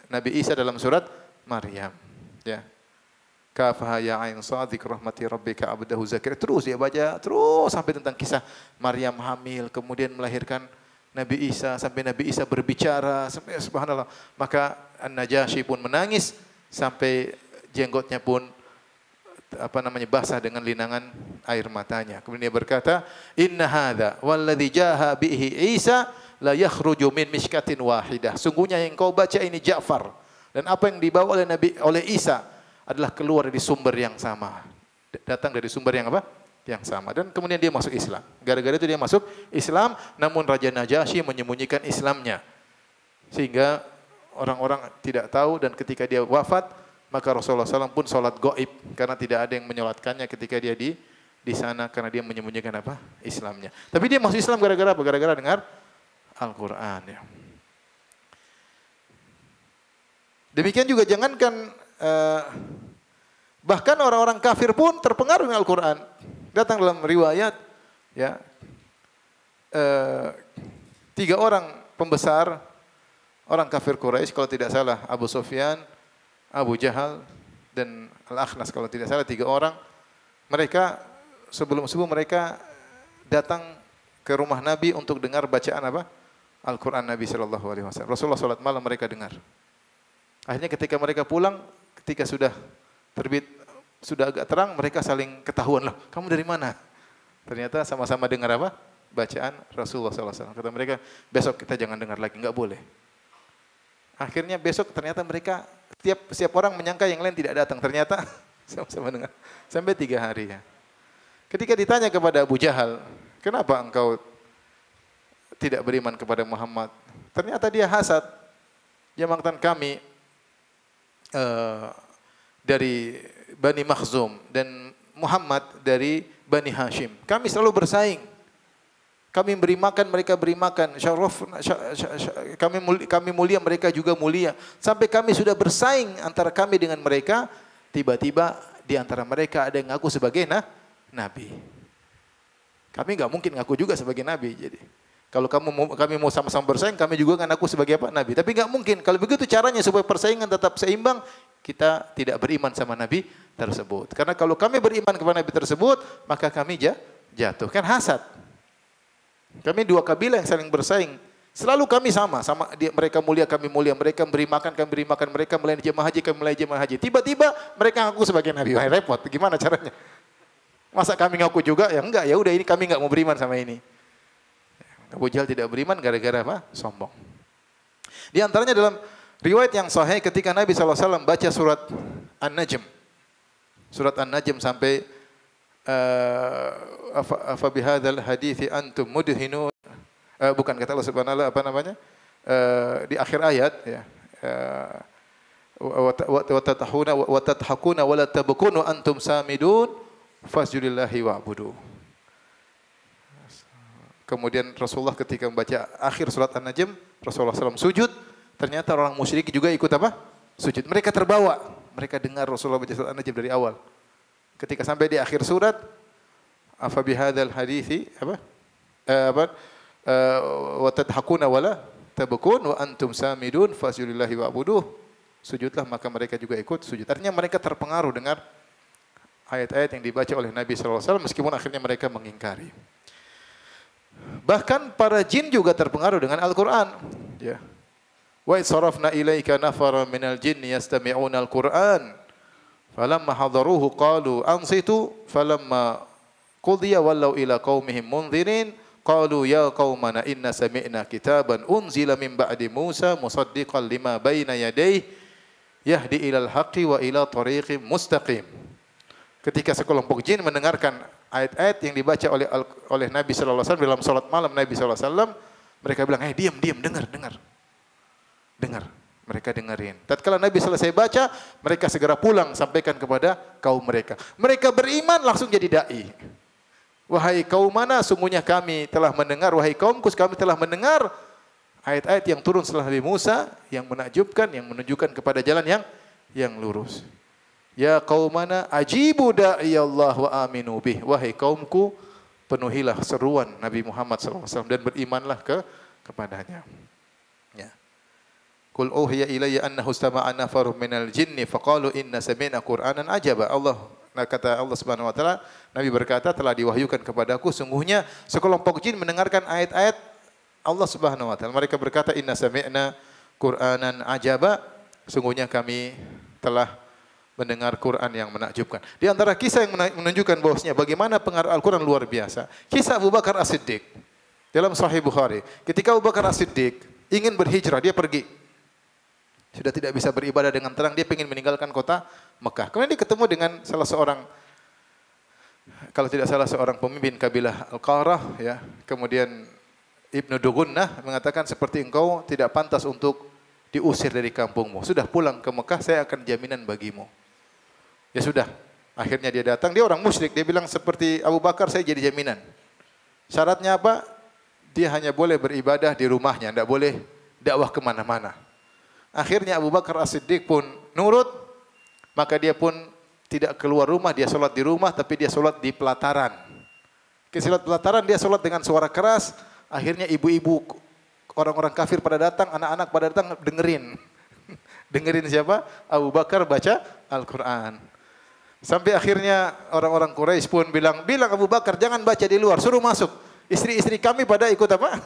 Nabi Isa dalam surat Maryam. Ya. Kafha ya ain sad dzikr rahmati rabbika abdahu Zakaria. Terus dia baca terus sampai tentang kisah Maryam hamil, kemudian melahirkan Nabi Isa, sampai Nabi Isa berbicara, sampai subhanallah. Maka An-Najasyi pun menangis sampai jenggotnya pun basah dengan linangan air matanya. Kemudian dia berkata, "Inna hadza walladzi jaa'a bihi Isa la yakhruju min mishkatin wahidah." Sungguhnya yang kau baca ini Ja'far dan apa yang dibawa oleh Isa adalah keluar dari sumber yang sama. Datang dari sumber yang apa? Yang sama. Dan kemudian dia masuk Islam. Gara-gara itu dia masuk Islam, namun Raja Najasyi menyembunyikan Islamnya. Sehingga orang-orang tidak tahu, dan ketika dia wafat, maka Rasulullah SAW pun sholat gaib. Karena tidak ada yang menyolatkannya ketika dia di sana, karena dia menyembunyikan apa? Islamnya. Tapi dia masuk Islam gara-gara apa? Gara-gara dengar Al-Quran. Ya. Demikian juga jangankan bahkan orang-orang kafir pun terpengaruh dengan Al-Quran. Datang dalam riwayat, ya, 3 orang pembesar orang kafir Quraisy, kalau tidak salah Abu Sufyan, Abu Jahal, dan Al-Akhnas kalau tidak salah, 3 orang. Mereka sebelum subuh mereka datang ke rumah Nabi untuk dengar bacaan apa? Al-Quran Nabi Shallallahu Alaihi Wasallam. Rasulullah sholat malam, mereka dengar. Akhirnya ketika mereka pulang, ketika sudah terbit, sudah agak terang, mereka saling ketahuan, loh, kamu dari mana? Ternyata sama-sama dengar apa? Bacaan Rasulullah SAW. Kata mereka, besok kita jangan dengar lagi, enggak boleh. Akhirnya besok ternyata mereka, setiap orang menyangka yang lain tidak datang. Ternyata sama-sama dengar. Sampai 3 hari. Ya. Ketika ditanya kepada Abu Jahal, kenapa engkau tidak beriman kepada Muhammad? Ternyata dia hasad. Dia mengatakan kami dari Bani Makhzum dan Muhammad dari Bani Hashim. Kami selalu bersaing. Kami beri makan, mereka beri makan. Kami mulia, mereka juga mulia. Sampai kami sudah bersaing antara kami dengan mereka. Tiba-tiba di antara mereka ada yang ngaku sebagai nabi. Kami nggak mungkin ngaku juga sebagai nabi. Jadi kalau kami mau sama-sama bersaing, kami juga akan ngaku sebagai apa? Nabi. Tapi nggak mungkin. Kalau begitu caranya supaya persaingan tetap seimbang, kita tidak beriman sama nabi tersebut. Karena kalau kami beriman kepada nabi tersebut, maka kami jatuh. Kan hasad. Kami 2 kabilah yang saling bersaing. Selalu kami sama mereka mulia, kami mulia, mereka beri makan, kami beri makan, mereka melayani jemaah haji, kami melayani jemaah haji. Tiba-tiba mereka ngaku sebagai nabi. Wah, repot. Gimana caranya? Masa kami ngaku juga? Ya enggak, ya udah ini kami enggak mau beriman sama ini. Abu Jahal tidak beriman gara-gara apa? Sombong. Di antaranya dalam riwayat yang sahih ketika Nabi SAW baca surat An-Najm. Surat An-Najm sampai afa bihadzal hadithi antum mudhinun. Bukan kata Allah Subhanahu apa namanya? Di akhir ayat ya. wa tadhakuna wa la tabkunu antum samidun fasjudillahi wa'budu. Kemudian Rasulullah ketika membaca akhir surat An-Najm, Rasulullah SAW sujud, ternyata orang musyrik juga ikut apa? Sujud. Mereka terbawa, mereka dengar Rasulullah baca surat An-Najm dari awal. Ketika sampai di akhir surat, afa bihadzal hadithi wa tadhakuna wa la tabkun wa antum samidun fasjudillahi wa'budu. Sujudlah, maka mereka juga ikut sujud. Artinya mereka terpengaruh dengan ayat-ayat yang dibaca oleh Nabi SAW meskipun akhirnya mereka mengingkari. Bahkan para jin juga terpengaruh dengan Al-Quran. Ya. Wa sarafna ilaika nafaran minal jinni yastami'una al-Quran. Falamma hadaruhu qalu ansitu falamma qudiya wallaw ila qaumihim munzirin qalu ya qaumana inna sami'na kitaban unzila min ba'di Musa musaddiqan lima baina yadayhi yahdi ilal haqqi wa ila tariqim mustaqim. Ketika sekelompok jin mendengarkan ayat-ayat yang dibaca oleh Nabi sallallahu alaihi wasallam dalam salat malam Nabi sallallahu alaihi wasallam, mereka bilang, diam, dengar. Mereka dengerin. Tatkala Nabi selesai baca, mereka segera pulang sampaikan kepada kaum mereka. Mereka beriman langsung jadi dai. Wahai kaum mana, sungguhnya kami telah mendengar, wahai kaumku, kami telah mendengar ayat-ayat yang turun setelah Nabi Musa yang menakjubkan, yang menunjukkan kepada jalan yang lurus. Ya qaumana ajibu da'iyallah wa aminu bih. Wahai kaumku, penuhilah seruan Nabi Muhammad SAW dan berimanlah kepadanya. Ya. Qul uhiya ilayya annahu istama'a nafarun minal jinni faqalu inna sami'na qur'anan ajaba. Kata Allah Subhanahu wa taala, Nabi berkata telah diwahyukan kepadaku sungguhnya sekelompok jin mendengarkan ayat-ayat Allah Subhanahu wa taala. Mereka berkata inna sami'na qur'anan ajaba. Sungguhnya kami telah mendengar Quran yang menakjubkan. Di antara kisah yang menunjukkan bahwasanya bagaimana pengaruh Al-Quran luar biasa. Kisah Abu Bakar As-Siddiq dalam Sahih Bukhari. Ketika Abu Bakar As-Siddiq ingin berhijrah, dia pergi. Sudah tidak bisa beribadah dengan tenang, dia ingin meninggalkan kota Mekah. Kemudian dia ketemu dengan salah seorang, kalau tidak salah seorang pemimpin kabilah Al-Qarah, ya. Kemudian Ibnu Dugunnah mengatakan seperti engkau tidak pantas untuk diusir dari kampungmu. Sudah pulang ke Mekah, saya akan jaminan bagimu. Ya sudah, akhirnya dia datang, dia orang musyrik, dia bilang seperti Abu Bakar saya jadi jaminan. Syaratnya apa? Dia hanya boleh beribadah di rumahnya, tidak boleh dakwah kemana-mana. Akhirnya Abu Bakar As-Siddiq pun nurut, maka dia pun tidak keluar rumah, dia sholat di rumah, tapi dia sholat di pelataran. Sholat pelataran, dia sholat dengan suara keras, akhirnya ibu-ibu orang-orang kafir pada datang, anak-anak pada datang dengerin. Dengerin siapa? Abu Bakar baca Al-Quran. Sampai akhirnya orang-orang Quraisy pun bilang Abu Bakar jangan baca di luar, suruh masuk. Istri-istri kami pada ikut apa?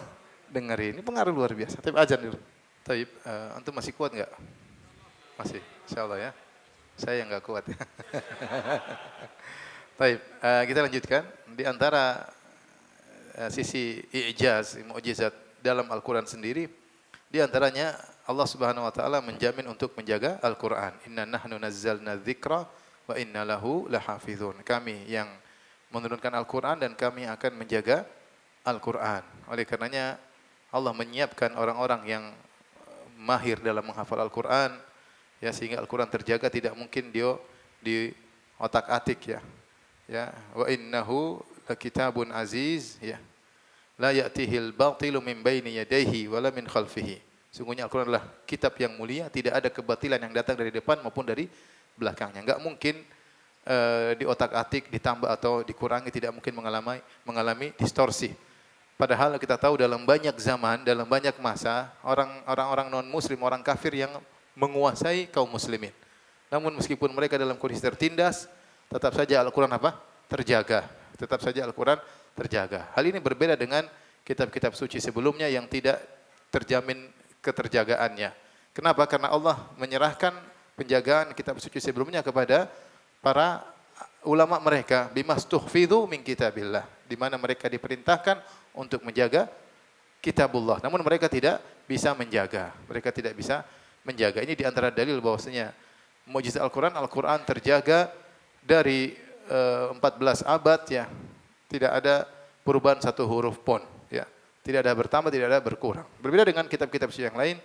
Dengerin. Ini pengaruh luar biasa. Tapi azan dulu. Taib, antum masih kuat enggak? Masih, insyaallah ya. Saya yang enggak kuat. Taib, kita lanjutkan. Di antara sisi i'jaz, mukjizat dalam Al-Quran sendiri, di antaranya Allah Subhanahu wa taala menjamin untuk menjaga Al-Quran. Inna nahnu nazzalna dzikra wa inna lahu lahafizun. Kami yang menurunkan Al-Quran dan kami akan menjaga Al-Quran. Oleh karenanya Allah menyiapkan orang-orang yang mahir dalam menghafal Al-Quran, ya, sehingga Al-Quran terjaga, tidak mungkin dia di otak-atik, ya. Ya, wa innahu lakitabun aziz, ya. La ya'tihil batilu min baini yadayhi wala min khalfihi. Sungguhnya Al-Quran adalah kitab yang mulia, tidak ada kebatilan yang datang dari depan maupun dari belakangnya. Enggak mungkin di otak-atik, ditambah atau dikurangi, tidak mungkin mengalami distorsi. Padahal kita tahu dalam banyak zaman, dalam banyak masa, orang-orang non-muslim, orang kafir yang menguasai kaum muslimin. Namun meskipun mereka dalam kondisi tertindas, tetap saja Al-Quran apa? Terjaga. Tetap saja Al-Quran terjaga. Hal ini berbeda dengan kitab-kitab suci sebelumnya yang tidak terjamin keterjagaannya. Kenapa? Karena Allah menyerahkan penjagaan kitab suci sebelumnya kepada para ulama mereka, bimastuhfidhu min kitabillah, di mana mereka diperintahkan untuk menjaga kitabullah. Namun mereka tidak bisa menjaga. Mereka tidak bisa menjaga. Ini di antara dalil bahwasanya mukjizat Al-Quran terjaga dari 14 abad, ya. Tidak ada perubahan satu huruf pun, ya. Tidak ada bertambah, tidak ada berkurang. Berbeda dengan kitab-kitab suci yang lain,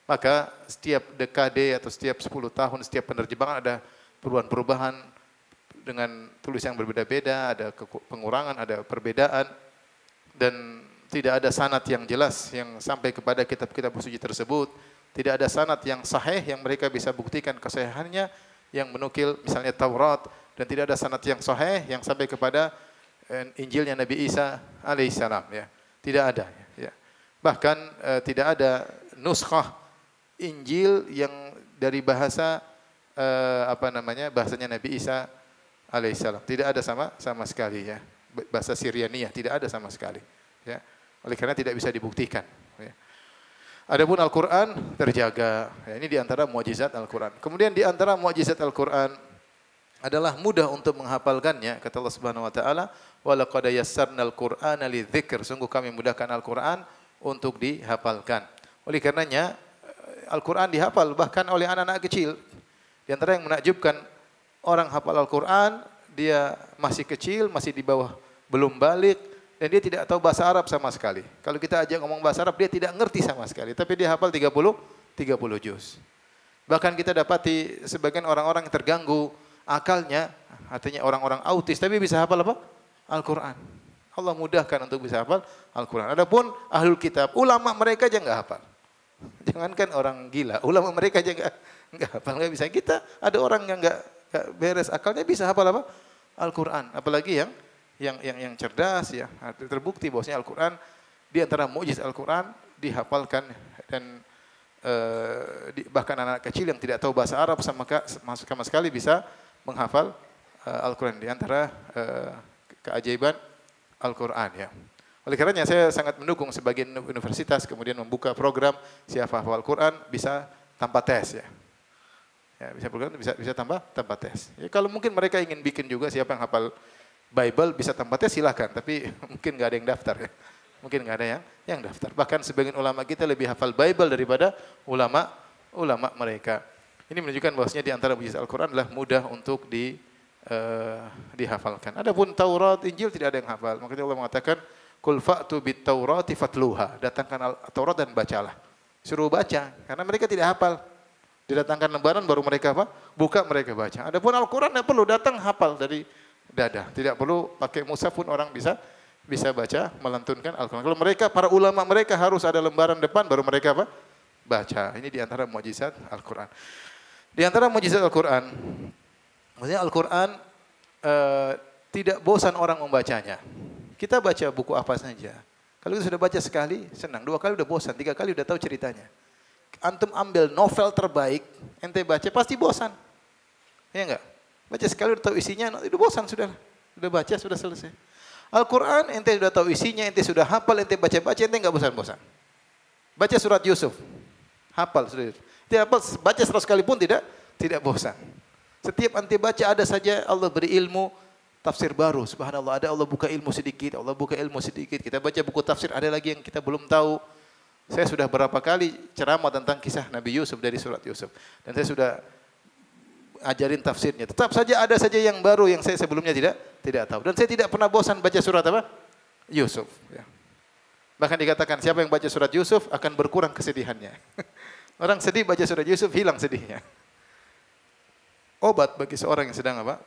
Maka setiap dekade atau setiap 10 tahun, setiap penerjemahan ada perubahan-perubahan dengan tulis yang berbeda-beda, ada pengurangan, ada perbedaan, dan tidak ada sanad yang jelas yang sampai kepada kitab-kitab suci tersebut. Tidak ada sanad yang sahih yang mereka bisa buktikan kesahihannya yang menukil misalnya Taurat, dan tidak ada sanad yang sahih yang sampai kepada Injilnya Nabi Isa alaihissalam, ya. Tidak ada, ya. Bahkan tidak ada nuskhah Injil yang dari bahasa bahasanya Nabi Isa alaihissalam. Tidak ada sama sekali, ya. Bahasa Syrianiyah tidak ada sama sekali, ya. Oleh karena tidak bisa dibuktikan, ya. Adapun Al-Qur'an terjaga. Ya, ini di antara mukjizat Al-Qur'an. Kemudian di antara mukjizat Al-Qur'an adalah mudah untuk menghafalkannya. Kata Allah Subhanahu wa taala, "Wa laqad yassarnal Qur'ana lidzikr." Sungguh kami mudahkan Al-Qur'an untuk dihafalkan. Oleh karenanya Al-Qur'an dihafal bahkan oleh anak-anak kecil. Di antara yang menakjubkan, orang hafal Al-Qur'an, dia masih kecil, masih di bawah, belum balik, dan dia tidak tahu bahasa Arab sama sekali. Kalau kita ajak ngomong bahasa Arab, dia tidak ngerti sama sekali, tapi dia hafal 30 juz. Bahkan kita dapati sebagian orang-orang yang terganggu akalnya, artinya orang-orang autis, tapi bisa hafal apa? Al-Qur'an. Allah mudahkan untuk bisa hafal Al-Qur'an. Adapun ahlul kitab, ulama mereka aja enggak hafal. Jangankan orang gila, ulama mereka aja enggak hafal, enggak bisa. Kita ada orang yang enggak beres akalnya bisa hafal apa? Al-Qur'an. Apalagi yang cerdas, ya. Terbukti bahwasanya Al-Qur'an di antara mukjizat Al-Qur'an dihafalkan, dan bahkan anak kecil yang tidak tahu bahasa Arab sama sekali bisa menghafal Al-Quran. Di antara keajaiban Al-Quran, ya. Oleh karenanya saya sangat mendukung sebagian universitas kemudian membuka program siapa hafal Al-Quran bisa tanpa tes, ya. Ya, bisa tanpa tes. Ya, kalau mungkin mereka ingin bikin juga siapa yang hafal Bible bisa tanpa tes silakan, tapi mungkin nggak ada yang daftar, ya. Mungkin nggak ada yang daftar. Bahkan sebagian ulama kita lebih hafal Bible daripada ulama mereka. Ini menunjukkan bahwasanya di antara mukjizat Al-Qur'an adalah mudah untuk dihafalkan. Adapun Taurat, Injil tidak ada yang hafal. Makanya Allah mengatakan, "Qul fa'tu bit Taurati fatluha." Datangkan Taurat dan bacalah. Suruh baca karena mereka tidak hafal. Didatangkan lembaran baru mereka apa? Buka, mereka baca. Adapun Al-Qur'an tidak perlu datang hafal dari dada. Tidak perlu pakai mushaf pun orang bisa baca, melantunkan Al-Quran. Kalau mereka, para ulama mereka harus ada lembaran depan baru mereka apa? Baca. Ini di antara mukjizat Al-Quran. Di antara mukjizat Al-Quran, maksudnya Al-Quran tidak bosan orang membacanya. Kita baca buku apa saja. Kalau kita sudah baca sekali, senang. 2 kali udah bosan, 3 kali udah tahu ceritanya. Antum ambil novel terbaik, ente baca pasti bosan. Ya enggak? Baca sekali udah tahu isinya, udah bosan sudah. Sudah baca, sudah selesai. Al-Quran ente sudah tahu isinya, ente sudah hafal, ente baca-baca, ente enggak bosan-bosan. Baca surat Yusuf, hafal sudah. Ente hafal, baca 100 kali pun tidak bosan. Setiap ente baca ada saja Allah beri ilmu tafsir baru. Subhanallah, ada Allah buka ilmu sedikit, Allah buka ilmu sedikit. Kita baca buku tafsir, ada lagi yang kita belum tahu. Saya sudah berapa kali ceramah tentang kisah Nabi Yusuf dari surat Yusuf. Dan saya sudah ajarin tafsirnya. Tetap saja ada saja yang baru yang saya sebelumnya tidak tahu. Dan saya tidak pernah bosan baca surat apa? Yusuf. Ya. Bahkan dikatakan siapa yang baca surat Yusuf akan berkurang kesedihannya. Orang sedih baca surat Yusuf hilang sedihnya. Obat bagi seorang yang sedang apa?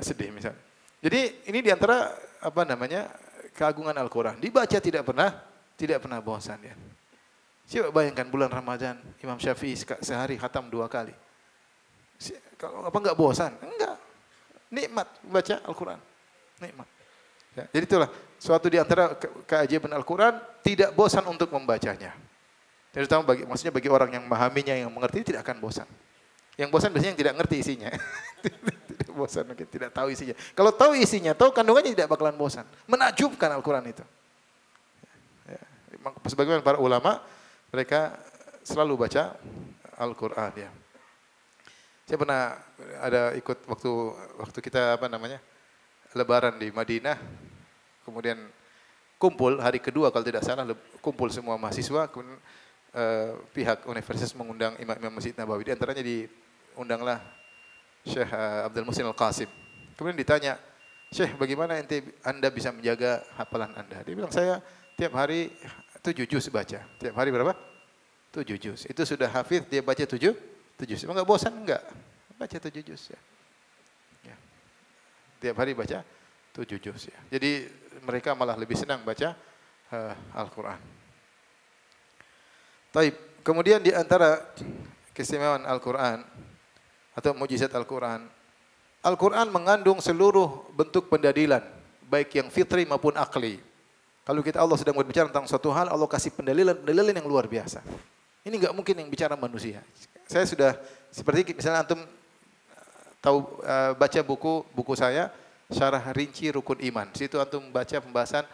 Sedih misalnya. Jadi ini diantara keagungan Al-Quran. Dibaca tidak pernah bosan, ya. Coba bayangkan bulan Ramadan Imam Syafi'i sehari khatam 2 kali. Kalau enggak bosan? Enggak. Nikmat baca Al-Quran. Nikmat. Ya, jadi itulah suatu di antara keajaiban Al-Quran, tidak bosan untuk membacanya. Terutama bagi orang yang memahaminya, yang mengerti, tidak akan bosan. Yang bosan biasanya yang tidak ngerti isinya. Tidak bosan, mungkin tidak tahu isinya. Kalau tahu isinya, tahu kandungannya, tidak bakalan bosan. Menakjubkan Al-Quran itu. Ya, sebagaimana para ulama, mereka selalu baca Al-Quran, ya. Saya pernah ada ikut waktu kita Lebaran di Madinah, kemudian kumpul hari kedua kalau tidak salah, kumpul semua mahasiswa, kemudian pihak universitas mengundang imam-imam Masjid Nabawi. Di antaranya diundanglah Syekh Abdul Muhsin Al-Qasim. Kemudian ditanya, "Syekh, bagaimana Anda bisa menjaga hafalan Anda?" Dia bilang, "Saya tiap hari 7 juz baca." Tiap hari berapa? juz. Itu sudah hafid, dia baca 7 juz. Emang enggak bosan? Enggak. Baca 7 juz ya. Ya. Tiap hari baca 7 juz ya. Jadi mereka malah lebih senang baca Al-Quran. Taib. Kemudian di antara keistimewaan Al-Quran atau mukjizat Al-Quran, Al-Quran mengandung seluruh bentuk pendalilan, baik yang fitri maupun akli. Kalau Allah sedang berbicara tentang suatu hal, Allah kasih pendalilan yang luar biasa. Ini enggak mungkin yang bicara manusia. Saya sudah seperti misalnya antum tahu baca buku saya Syarah Rinci Rukun Iman. Di situ antum baca pembahasan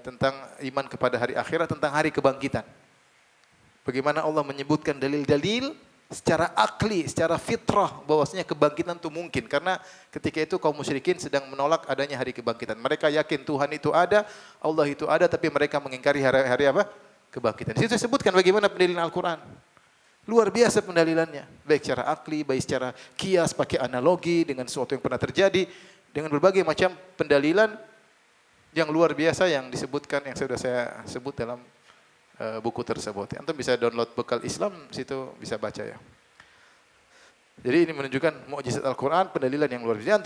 tentang iman kepada hari akhirat, tentang hari kebangkitan. Bagaimana Allah menyebutkan dalil-dalil secara akli, secara fitrah bahwasanya kebangkitan itu mungkin, karena ketika itu kaum musyrikin sedang menolak adanya hari kebangkitan. Mereka yakin Tuhan itu ada, Allah itu ada, tapi mereka mengingkari hari apa? Kebangkitan. Di situ disebutkan bagaimana pendalilan Al-Quran. Luar biasa pendalilannya, baik secara akli, baik secara kias, pakai analogi dengan sesuatu yang pernah terjadi, dengan berbagai macam pendalilan yang luar biasa yang disebutkan, yang sudah saya sebut dalam buku tersebut. Antum bisa download Bekal Islam, situ bisa baca ya. Jadi ini menunjukkan mukjizat Al-Quran, pendalilan yang luar biasa.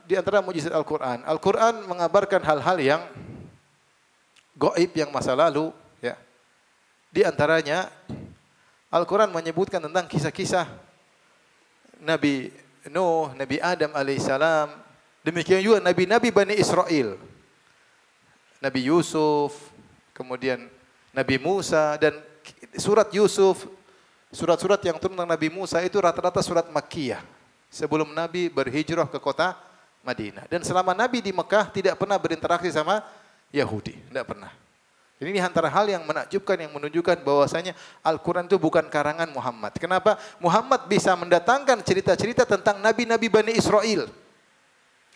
Di antara mukjizat Al-Quran, Al-Quran mengabarkan hal-hal yang gaib, yang masa lalu. Ya. Di antaranya, Al-Quran menyebutkan tentang kisah-kisah Nabi Nuh, Nabi Adam alaihissalam. Demikian juga Nabi-Nabi Bani Israel. Nabi Yusuf, kemudian Nabi Musa, dan surat Yusuf, surat-surat yang turun tentang Nabi Musa itu rata-rata surat Makkiyah. Sebelum Nabi berhijrah ke kota Madinah. Dan selama Nabi di Mekah tidak pernah berinteraksi sama Yahudi. Tidak pernah. Jadi ini antara hal yang menakjubkan, yang menunjukkan bahwasanya Al-Quran itu bukan karangan Muhammad. Kenapa? Muhammad bisa mendatangkan cerita-cerita tentang Nabi-Nabi Bani Israel.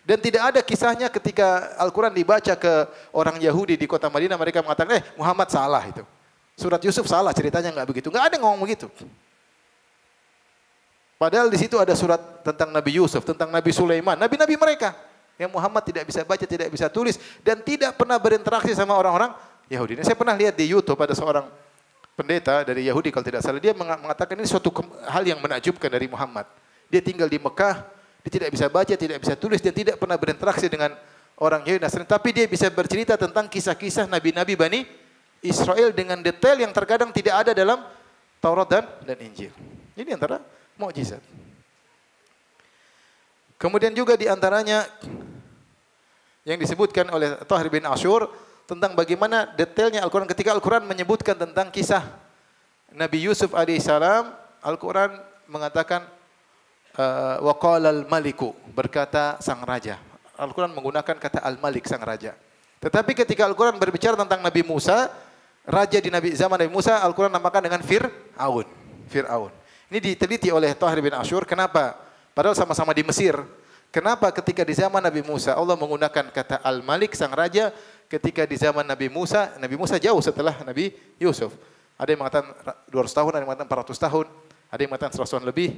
Dan tidak ada kisahnya ketika Al-Quran dibaca ke orang Yahudi di kota Madinah, mereka mengatakan, Muhammad salah itu. Surat Yusuf salah, ceritanya enggak begitu. Enggak ada yang ngomong begitu. Padahal di situ ada surat tentang Nabi Yusuf, tentang Nabi Sulaiman, nabi-nabi mereka. Yang Muhammad tidak bisa baca, tidak bisa tulis, dan tidak pernah berinteraksi sama orang-orang Yahudi. Saya pernah lihat di YouTube ada seorang pendeta dari Yahudi kalau tidak salah, dia mengatakan ini suatu hal yang menakjubkan dari Muhammad. Dia tinggal di Mekah, dia tidak bisa baca, tidak bisa tulis, dan tidak pernah berinteraksi dengan orang Yahudi Nasrani. Tapi dia bisa bercerita tentang kisah-kisah Nabi-Nabi Bani Israel dengan detail yang terkadang tidak ada dalam Taurat dan Injil. Ini antara mukjizat. Kemudian juga di antaranya yang disebutkan oleh Tahir bin Ashur tentang bagaimana detailnya Al-Quran. Ketika Al-Quran menyebutkan tentang kisah Nabi Yusuf alaihissalam, Al-Quran mengatakan wa qala al-maliku, berkata sang raja. Al-Quran menggunakan kata al-malik, sang raja. Tetapi ketika Al-Quran berbicara tentang Nabi Musa, raja di zaman Nabi Musa, Al-Quran namakan dengan Fir'aun. Ini diteliti oleh Tahir bin Ashur. Kenapa? Padahal sama-sama di Mesir. Kenapa ketika di zaman Nabi Musa Allah menggunakan kata al-malik, sang raja, ketika di zaman Nabi Musa jauh setelah Nabi Yusuf. Ada yang mengatakan 200 tahun, ada yang mengatakan 400 tahun, ada yang mengatakan 100 tahun lebih.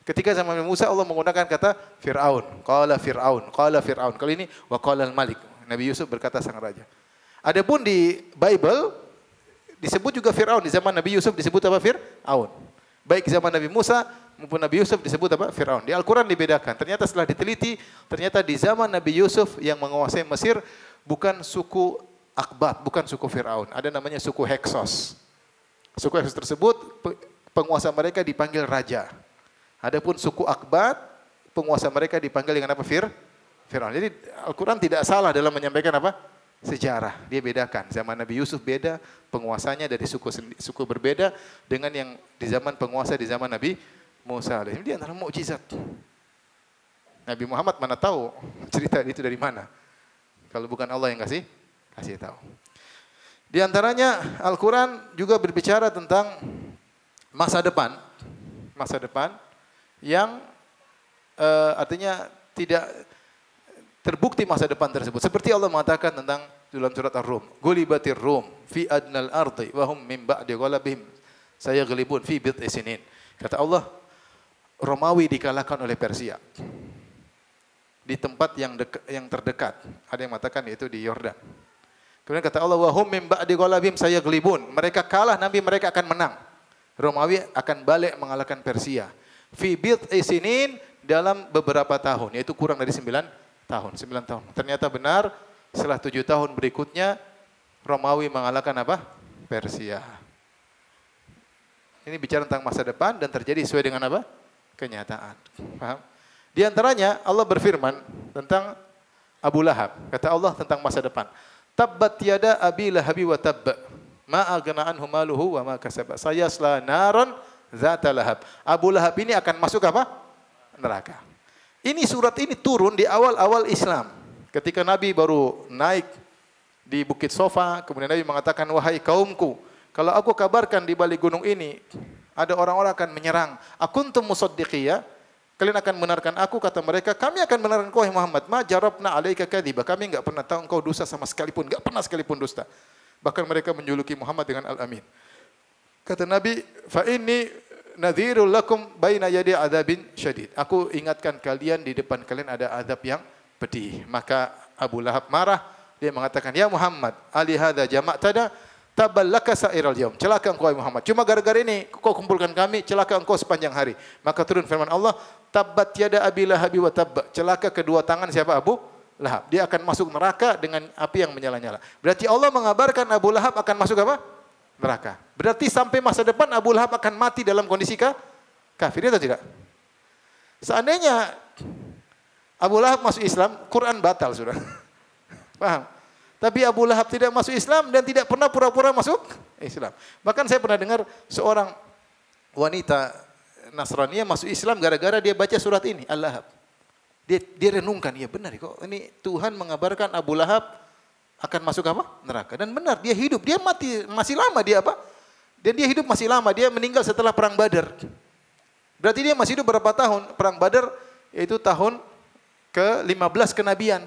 Ketika zaman Nabi Musa Allah menggunakan kata Fir'aun, qala Fir'aun. Kali ini wa qala al-malik. Nabi Yusuf berkata sang raja. Adapun di Bible disebut juga Fir'aun, di zaman Nabi Yusuf disebut apa? Fir'aun. Baik zaman Nabi Musa maupun Nabi Yusuf disebut apa? Fir'aun. Di Al-Quran dibedakan. Ternyata setelah diteliti, ternyata di zaman Nabi Yusuf yang menguasai Mesir bukan suku Akbat, bukan suku Fir'aun. Ada namanya suku Heksos. Suku Heksos tersebut penguasa mereka dipanggil raja. Adapun suku Akbat, penguasa mereka dipanggil dengan apa? Fir'aun. Jadi Al-Quran tidak salah dalam menyampaikan apa? Sejarah. Dia bedakan. Zaman Nabi Yusuf beda, penguasanya dari suku berbeda dengan yang di zaman penguasa di zaman Nabi Musa. Ini di antara mukjizat. Nabi Muhammad mana tahu cerita itu dari mana? Kalau bukan Allah yang kasih tahu. Di antaranya Al-Quran juga berbicara tentang masa depan yang artinya tidak terbukti masa depan tersebut. Seperti Allah mengatakan tentang dalam surat Ar-Rum, "Gulibatir Rum fi adnal ardi wa hum min ba'di ghalabihim sayaghlibun fi bid'i sinin." Kata Allah, Romawi dikalahkan oleh Persia di tempat yang terdekat. Ada yang mengatakan yaitu di Yordan. Kemudian kata Allah, wa hum min ba'di ghalabihim sayaglibun. Mereka kalah, Nabi mereka akan menang. Romawi akan balik mengalahkan Persia. Fi bid'i sinin, dalam beberapa tahun, yaitu kurang dari 9 tahun. 9 tahun. Ternyata benar, setelah 7 tahun berikutnya Romawi mengalahkan apa? Persia. Ini bicara tentang masa depan dan terjadi sesuai dengan apa? Kenyataan. Paham? Di antaranya Allah berfirman tentang Abu Lahab. Kata Allah tentang masa depan. Tabbat yada abi lahabi wa tabba. Ma aghna anhu maluhu wa ma kasaba. Sayasla naran zata lahab. Abu Lahab ini akan masuk apa? Neraka. Ini surat ini turun di awal-awal Islam. Ketika Nabi baru naik di Bukit Sofa, kemudian Nabi mengatakan, wahai kaumku, kalau aku kabarkan di balik gunung ini, ada orang-orang akan menyerang. Akuntum musaddiqiyya? Kalian akan benarkan aku, kata mereka, kami akan benarkan kau Muhammad. Ma jarabna alaika kadhiba. Kami enggak pernah tahu engkau dusta sama sekalipun, enggak pernah sekalipun dusta. Bahkan mereka menjuluki Muhammad dengan Al-Amin. Kata Nabi, fa inni nadhirul lakum baina yadi adzabin syadid. Aku ingatkan kalian di depan kalian ada azab yang pedih. Maka Abu Lahab marah, dia mengatakan, ya Muhammad, ali hadza jama'tada taballaka sa'iral yaum. Celaka engkau Muhammad. Cuma gara-gara ini kau kumpulkan kami, celaka engkau sepanjang hari. Maka turun firman Allah, tabbat yada abi lahabi wa tabba. Celaka kedua tangan siapa? Abu Lahab. Dia akan masuk neraka dengan api yang menyala-nyala. Berarti Allah mengabarkan Abu Lahab akan masuk apa? Neraka. Berarti sampai masa depan Abu Lahab akan mati dalam kondisi kafir atau tidak? Seandainya Abu Lahab masuk Islam, Quran batal sudah. Paham? Tapi Abu Lahab tidak masuk Islam dan tidak pernah pura-pura masuk Islam. Bahkan saya pernah dengar seorang wanita Nasraniyah masuk Islam gara-gara dia baca surat ini, Al-Lahab. Dia renungkan, ya benar kok ini Tuhan mengabarkan Abu Lahab akan masuk apa? Neraka. Dan benar, dia hidup, dia mati masih lama dia apa? Dan dia hidup masih lama, dia meninggal setelah perang Badar. Berarti dia masih hidup berapa tahun? Perang Badar yaitu tahun ke-15 kenabian.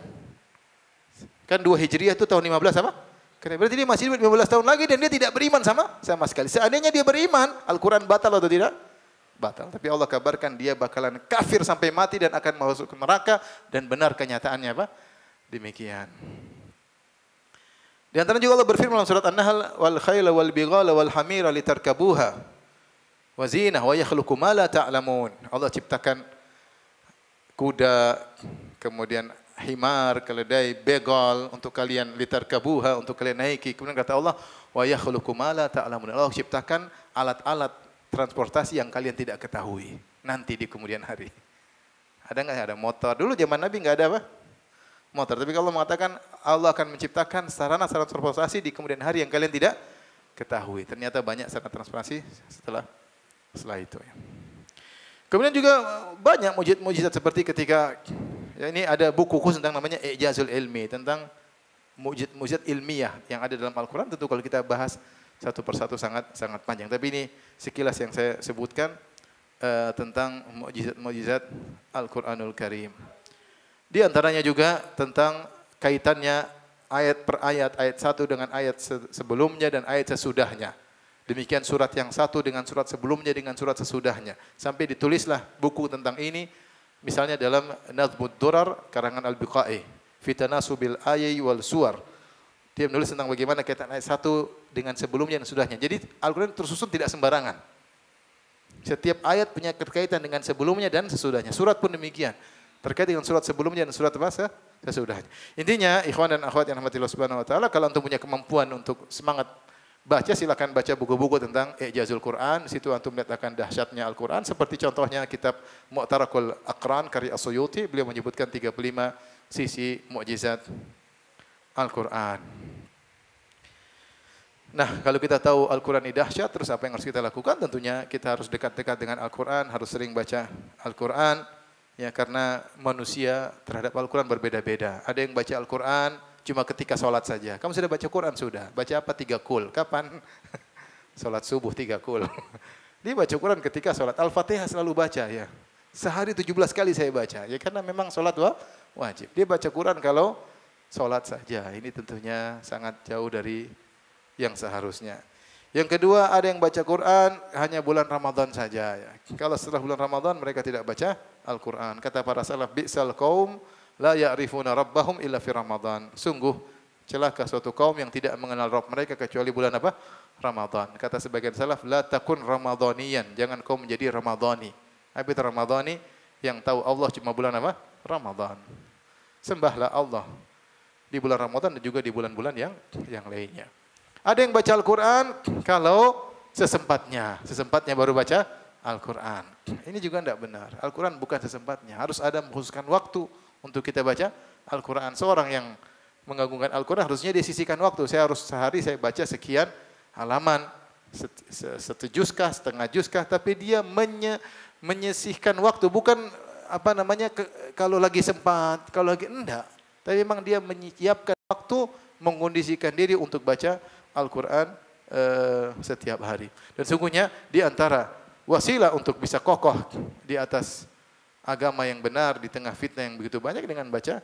Kan 2 Hijriah itu tahun 15 apa? Berarti dia masih hidup 15 tahun lagi dan dia tidak beriman sama sekali. Seandainya dia beriman, Al-Quran batal atau tidak? Batal. Tapi Allah kabarkan dia bakalan kafir sampai mati dan akan masuk ke neraka, dan benar kenyataannya apa? Demikian. Di antara juga Allah berfirman dalam surat An-Nahl, wal khayla wal bighala wal hamira litarkabuha wa zinah wa yakhluqu ma la ta'lamun. Allah ciptakan kuda, kemudian himar, keledai, begal untuk kalian litarkabuha, untuk kalian naiki. Kemudian kata Allah, wa yakhluqu ma la ta'lamun. Allah ciptakan alat-alat transportasi yang kalian tidak ketahui nanti di kemudian hari. Ada enggak ada motor? Dulu zaman Nabi enggak ada apa? Motor. Tapi kalau mengatakan Allah akan menciptakan sarana-sarana transportasi di kemudian hari yang kalian tidak ketahui. Ternyata banyak sarana transportasi setelah itu. Kemudian juga banyak mujizat-mujizat seperti ketika ya ini ada buku khusus tentang namanya I'jazul Ilmi, tentang mujizat ilmiah yang ada dalam Al-Quran. Tentu kalau kita bahas satu persatu sangat panjang. Tapi ini sekilas yang saya sebutkan tentang mujizat Al-Quranul Karim. Di antaranya juga tentang kaitannya ayat per ayat, ayat satu dengan ayat sebelumnya dan ayat sesudahnya. Demikian surat yang satu dengan surat sebelumnya dengan surat sesudahnya. Sampai ditulislah buku tentang ini, misalnya dalam Nadhmud Durar karangan Al-Biqai, Fitanasubil Ayyi wal Suwar. Dia menulis tentang bagaimana kaitan ayat satu dengan sebelumnya dan sudahnya. Jadi Al-Quran tersusun tidak sembarangan. Setiap ayat punya kaitan dengan sebelumnya dan sesudahnya. Surat pun demikian. Terkait dengan surat sebelumnya dan surat apa? Sesudahnya. Intinya, ikhwan dan akhwat yang rahmatillah subhanahu wa ta'ala, kalau antum punya kemampuan untuk semangat baca, silakan baca buku-buku tentang I'jazul Quran. Situ antum lihat akan dahsyatnya Al-Quran. Seperti contohnya kitab Mu'tarakul Aqran karya As-Suyuti. Beliau menyebutkan 35 sisi mukjizat Al-Quran. Nah, kalau kita tahu Al-Quran ini dahsyat, terus apa yang harus kita lakukan? Tentunya kita harus dekat-dekat dengan Al-Quran, harus sering baca Al-Quran. Ya, karena manusia terhadap Al-Quran berbeda-beda. Ada yang baca Al-Quran cuma ketika sholat saja. Kamu sudah baca Quran? Sudah. Baca apa? 3 kul. Kapan? Sholat subuh 3 kul. Dia baca Quran ketika sholat. Al-Fatihah selalu baca ya. Sehari 17 kali saya baca. Ya karena memang sholat wajib. Dia baca Quran kalau sholat saja. Ini tentunya sangat jauh dari yang seharusnya. Yang kedua, ada yang baca Quran hanya bulan Ramadan saja. Ya. Kalau setelah bulan Ramadan mereka tidak baca Al-Quran. Kata para salaf, bi'sal qaum la ya'rifuna rabbahum illa fi Ramadan. Sungguh Celaka suatu kaum yang tidak mengenal Rabb mereka kecuali bulan apa? Ramadan. Kata sebagian salaf, la takun ramadhaniyan. Jangan kau menjadi ramadhani. Apa itu ramadhani? Yang tahu Allah cuma bulan apa? Ramadan. Sembahlah Allah di bulan Ramadan dan juga di bulan-bulan yang lainnya. Ada yang baca Al-Quran kalau sesempatnya baru baca Al-Quran. Ini juga tidak benar. Al-Quran bukan sesempatnya. Harus ada mengkhususkan waktu untuk kita baca Al-Quran. Seorang yang mengagungkan Al-Quran harusnya dia sisihkan waktu. Sehari saya baca sekian halaman, satu juskah, setengah juskah, tapi dia menyisihkan waktu. Bukan kalau lagi sempat, kalau lagi enggak. Tapi memang dia menyiapkan waktu, mengkondisikan diri untuk baca Al-Quran setiap hari. Dan sungguhnya di antara wasilah untuk bisa kokoh di atas agama yang benar di tengah fitnah yang begitu banyak dengan baca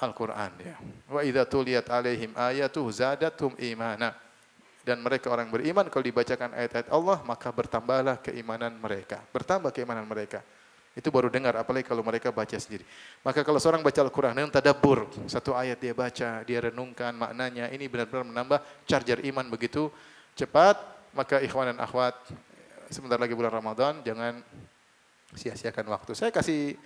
Al-Quran. Ya. Wa idza tuliyat alaihim ayatuhu zadathum imana. Dan mereka orang beriman kalau dibacakan ayat-ayat Allah maka bertambahlah keimanan mereka. Bertambah keimanan mereka. Itu baru dengar, apalagi kalau mereka baca sendiri. Maka kalau seorang baca Al-Quran dengan tadabbur, satu ayat dia baca, dia renungkan maknanya, ini benar-benar menambah charger iman begitu cepat. Maka ikhwan dan akhwat, sebentar lagi bulan Ramadan, jangan sia-siakan waktu. Saya kasih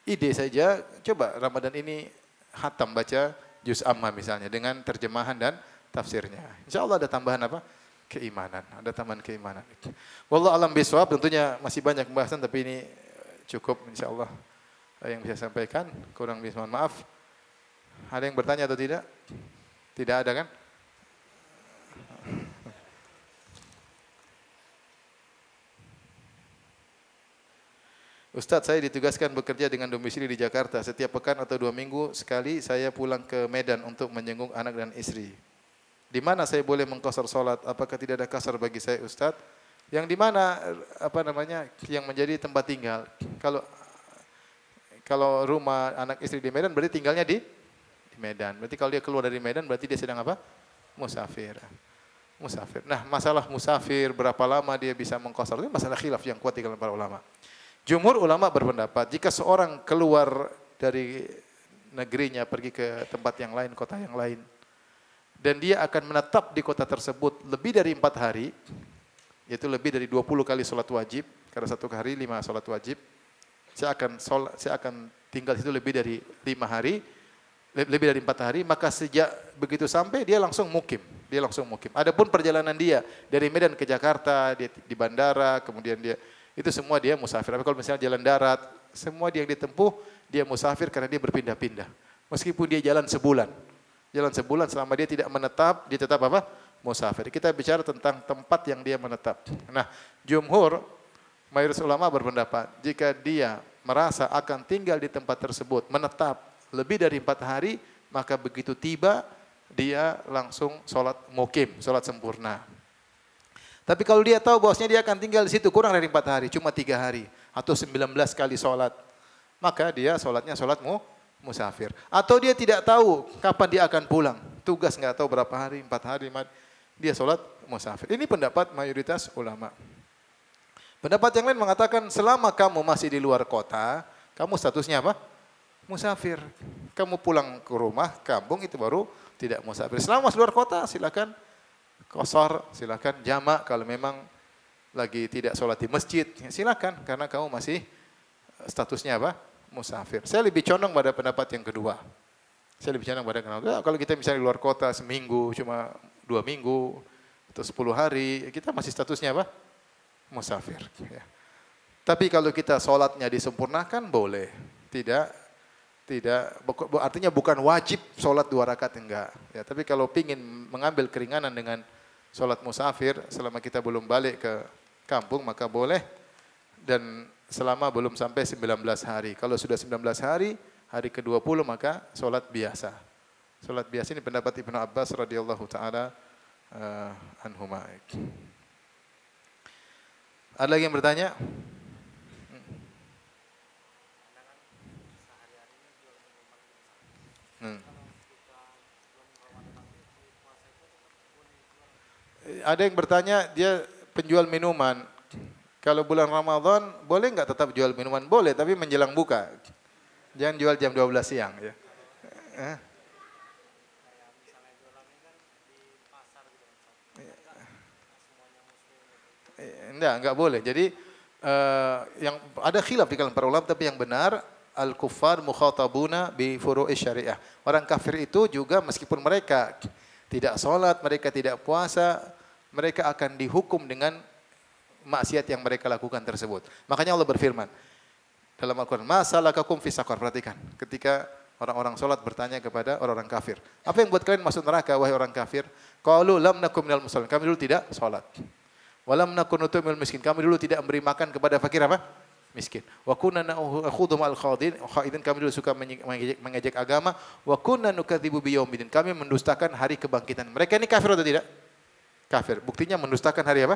ide saja, coba Ramadan ini khatam baca juz amma misalnya, dengan terjemahan dan tafsirnya. Insya Allah ada tambahan apa? Keimanan. Ada tambahan keimanan. Wallahu alam bisawab, tentunya masih banyak pembahasan, tapi ini cukup insyaallah yang bisa sampaikan. Kurang lebih mohon maaf. Ada yang bertanya atau tidak? Tidak ada kan? Ustadz, saya ditugaskan bekerja dengan domisili di Jakarta. Setiap pekan atau 2 minggu sekali saya pulang ke Medan untuk menjenguk anak dan istri. Di mana saya boleh mengqasar salat? Apakah tidak ada kasar bagi saya, Ustadz? Yang di mana yang menjadi tempat tinggal. Kalau rumah anak istri di Medan berarti tinggalnya di Medan. Berarti kalau dia keluar dari Medan berarti dia sedang apa? Musafir. Nah, masalah musafir berapa lama dia bisa mengqasar itu masalah khilaf yang kuat di kalangan para ulama. Jumhur ulama berpendapat jika seorang keluar dari negerinya pergi ke tempat yang lain, kota yang lain, dan dia akan menetap di kota tersebut lebih dari 4 hari, yaitu lebih dari 20 kali sholat wajib, karena satu hari 5 sholat wajib, saya akan tinggal di situ lebih dari 5 hari, lebih dari 4 hari, maka sejak begitu sampai dia langsung mukim. Adapun perjalanan dia dari Medan ke Jakarta, dia di bandara, kemudian itu semua dia musafir. Tapi kalau misalnya jalan darat, semua dia yang ditempuh, dia musafir karena dia berpindah-pindah. Meskipun dia jalan sebulan selama dia tidak menetap, dia tetap apa? Musafir. Kita bicara tentang tempat yang dia menetap. Nah, jumhur, mayoritas ulama berpendapat, jika dia merasa akan tinggal di tempat tersebut, menetap lebih dari 4 hari, maka begitu tiba, dia langsung sholat mukim, sholat sempurna. Tapi kalau dia tahu bahwasanya dia akan tinggal di situ kurang dari 4 hari, cuma 3 hari atau 19 kali sholat, maka dia sholatnya sholat musafir. Atau dia tidak tahu kapan dia akan pulang, tugas nggak tahu berapa hari, 4 hari, dia sholat musafir. Ini pendapat mayoritas ulama. Pendapat yang lain mengatakan selama kamu masih di luar kota, kamu statusnya apa? Musafir. Kamu pulang ke rumah, kampung, itu baru tidak musafir. Selama masih di luar kota silakan qasar, silakan jamak kalau memang lagi tidak sholat di masjid, silakan karena kamu masih statusnya apa? Musafir. Saya lebih condong pada pendapat yang kedua. Kalau kita misalnya di luar kota seminggu, cuma 2 minggu atau 10 hari, kita masih statusnya apa? Musafir. Ya. Tapi kalau kita sholatnya disempurnakan boleh, tidak, artinya bukan wajib sholat 2 rakaat enggak. Ya, tapi kalau pingin mengambil keringanan dengan sholat musafir selama kita belum balik ke kampung maka boleh, dan selama belum sampai 19 hari. Kalau sudah 19 hari, hari ke-20 maka sholat biasa. Sholat biasa ini pendapat Ibnu Abbas radhiyallahu taala anhuma. Ada lagi yang bertanya? Ada yang bertanya, dia penjual minuman. Kalau bulan Ramadan, boleh nggak tetap jual minuman? Boleh, tapi menjelang buka. Jangan jual jam 12 siang. Ya. Enggak boleh. Jadi yang ada khilaf di kalangan para ulama, tapi yang benar al-kuffar mukhatabuna bi furu'i syariah. Orang kafir itu juga meskipun mereka tidak sholat, mereka tidak puasa, mereka akan dihukum dengan maksiat yang mereka lakukan tersebut. Makanya Allah berfirman dalam Al-Quran, "Ma salakakum fi saqar." Perhatikan, ketika orang-orang sholat bertanya kepada orang-orang kafir, apa yang buat kalian masuk neraka wahai orang kafir? Qalu lam nakum minal musallin. Kami dulu tidak sholat. Walam nakun nutumil miskin. Kami dulu tidak memberi makan kepada fakir apa? Miskin. Wa kunna nakhudhu ma'al khaidin. Kami dulu suka mengejek agama. Wa kunna nukadzibu biyaumiddin. Kami mendustakan hari kebangkitan. Mereka ini kafir atau tidak? Kafir. Buktinya mendustakan hari apa?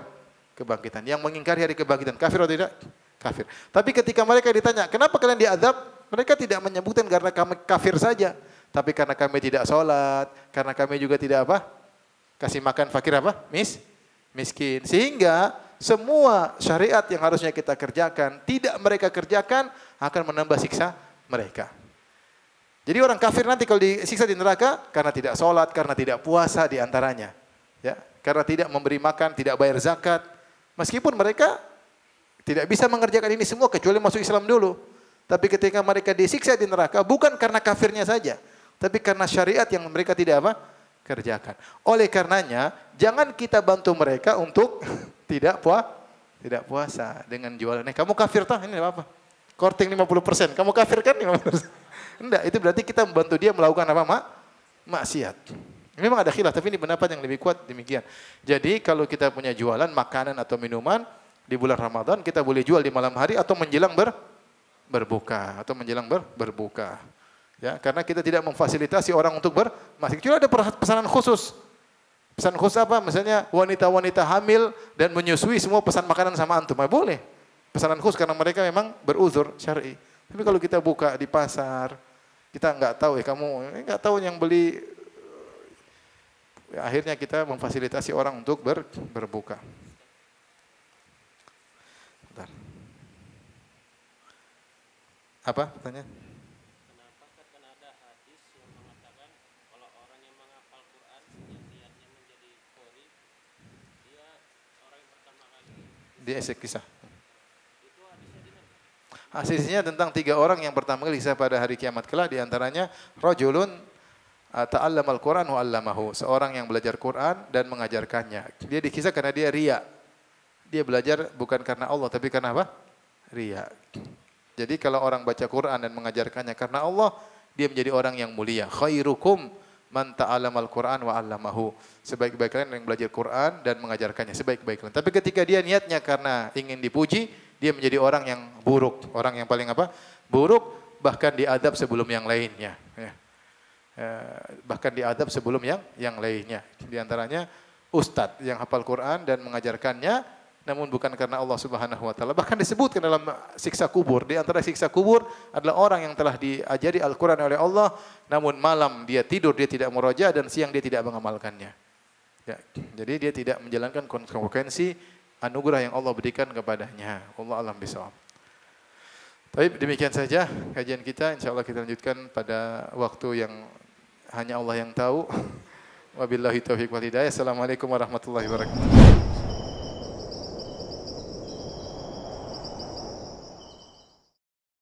Kebangkitan. Yang mengingkari hari kebangkitan. Kafir atau tidak? Kafir. Tapi ketika mereka ditanya, kenapa kalian diazab? Mereka tidak menyebutkan karena kami kafir saja. Tapi karena kami tidak sholat. Karena kami juga tidak apa? Kasih makan fakir apa? Miskin. Sehingga semua syariat yang harusnya kita kerjakan, tidak mereka kerjakan, akan menambah siksa mereka. Jadi orang kafir nanti kalau disiksa di neraka, karena tidak sholat, karena tidak puasa diantaranya. Ya, karena tidak memberi makan, tidak bayar zakat. Meskipun mereka tidak bisa mengerjakan ini semua, kecuali masuk Islam dulu. Tapi ketika mereka disiksa di neraka, bukan karena kafirnya saja, tapi karena syariat yang mereka tidak apa? Kerjakan. Oleh karenanya, jangan kita bantu mereka untuk tidak puasa dengan jualan. Kamu kafir tah, ini apa? Korting 50%. Kamu kafir kan 50%? Enggak, itu berarti kita membantu dia melakukan apa? Maksiat. Memang ada khilaf, tapi ini pendapat yang lebih kuat demikian. Jadi kalau kita punya jualan makanan atau minuman di bulan Ramadan, kita boleh jual di malam hari atau menjelang berbuka atau menjelang berbuka. Ya, karena kita tidak memfasilitasi orang untuk bermaksiat. Cuma ada pesanan khusus. Pesan khusus apa? Misalnya wanita-wanita hamil dan menyusui semua pesan makanan sama antum. Boleh. Pesanan khusus karena mereka memang beruzur syar'i. Tapi kalau kita buka di pasar, kita enggak tahu kamu enggak tahu yang beli. Akhirnya kita memfasilitasi orang untuk berbuka. Bentar. Apa pertanyaan? Di kisah. Hadisnya tentang 3 orang yang pertama kali kisah pada hari kiamat kelak, di antaranya rajulun ta'allamal Qur'an wa 'allamahu, seorang yang belajar Quran dan mengajarkannya. Dia dikisah karena dia riya. Dia belajar bukan karena Allah tapi karena apa? Riya. Jadi kalau orang baca Quran dan mengajarkannya karena Allah, dia menjadi orang yang mulia. Khairukum man ta'allamal Qur'an wa 'allamahu. Sebaik-baik kalian yang belajar Quran dan mengajarkannya, sebaik-baik kalian. Tapi ketika dia niatnya karena ingin dipuji, dia menjadi orang yang buruk, orang yang paling apa? Buruk, bahkan diadab sebelum yang lainnya. Ya. Bahkan diadab sebelum yang lainnya. Di antaranya ustadz yang hafal Quran dan mengajarkannya, namun bukan karena Allah Subhanahu wa taala. Bahkan disebutkan dalam siksa kubur. Di antara siksa kubur adalah orang yang telah diajari Al-Qur'an oleh Allah, namun malam dia tidur, dia tidak murojaah, dan siang dia tidak mengamalkannya. Ya, jadi dia tidak menjalankan konsekuensi anugerah yang Allah berikan kepadanya. Allah alam bisawab. Baik, demikian saja kajian kita. Insyaallah kita lanjutkan pada waktu yang hanya Allah yang tahu. Wabillahi taufiq wal hidayah. Assalamualaikum warahmatullahi wabarakatuh.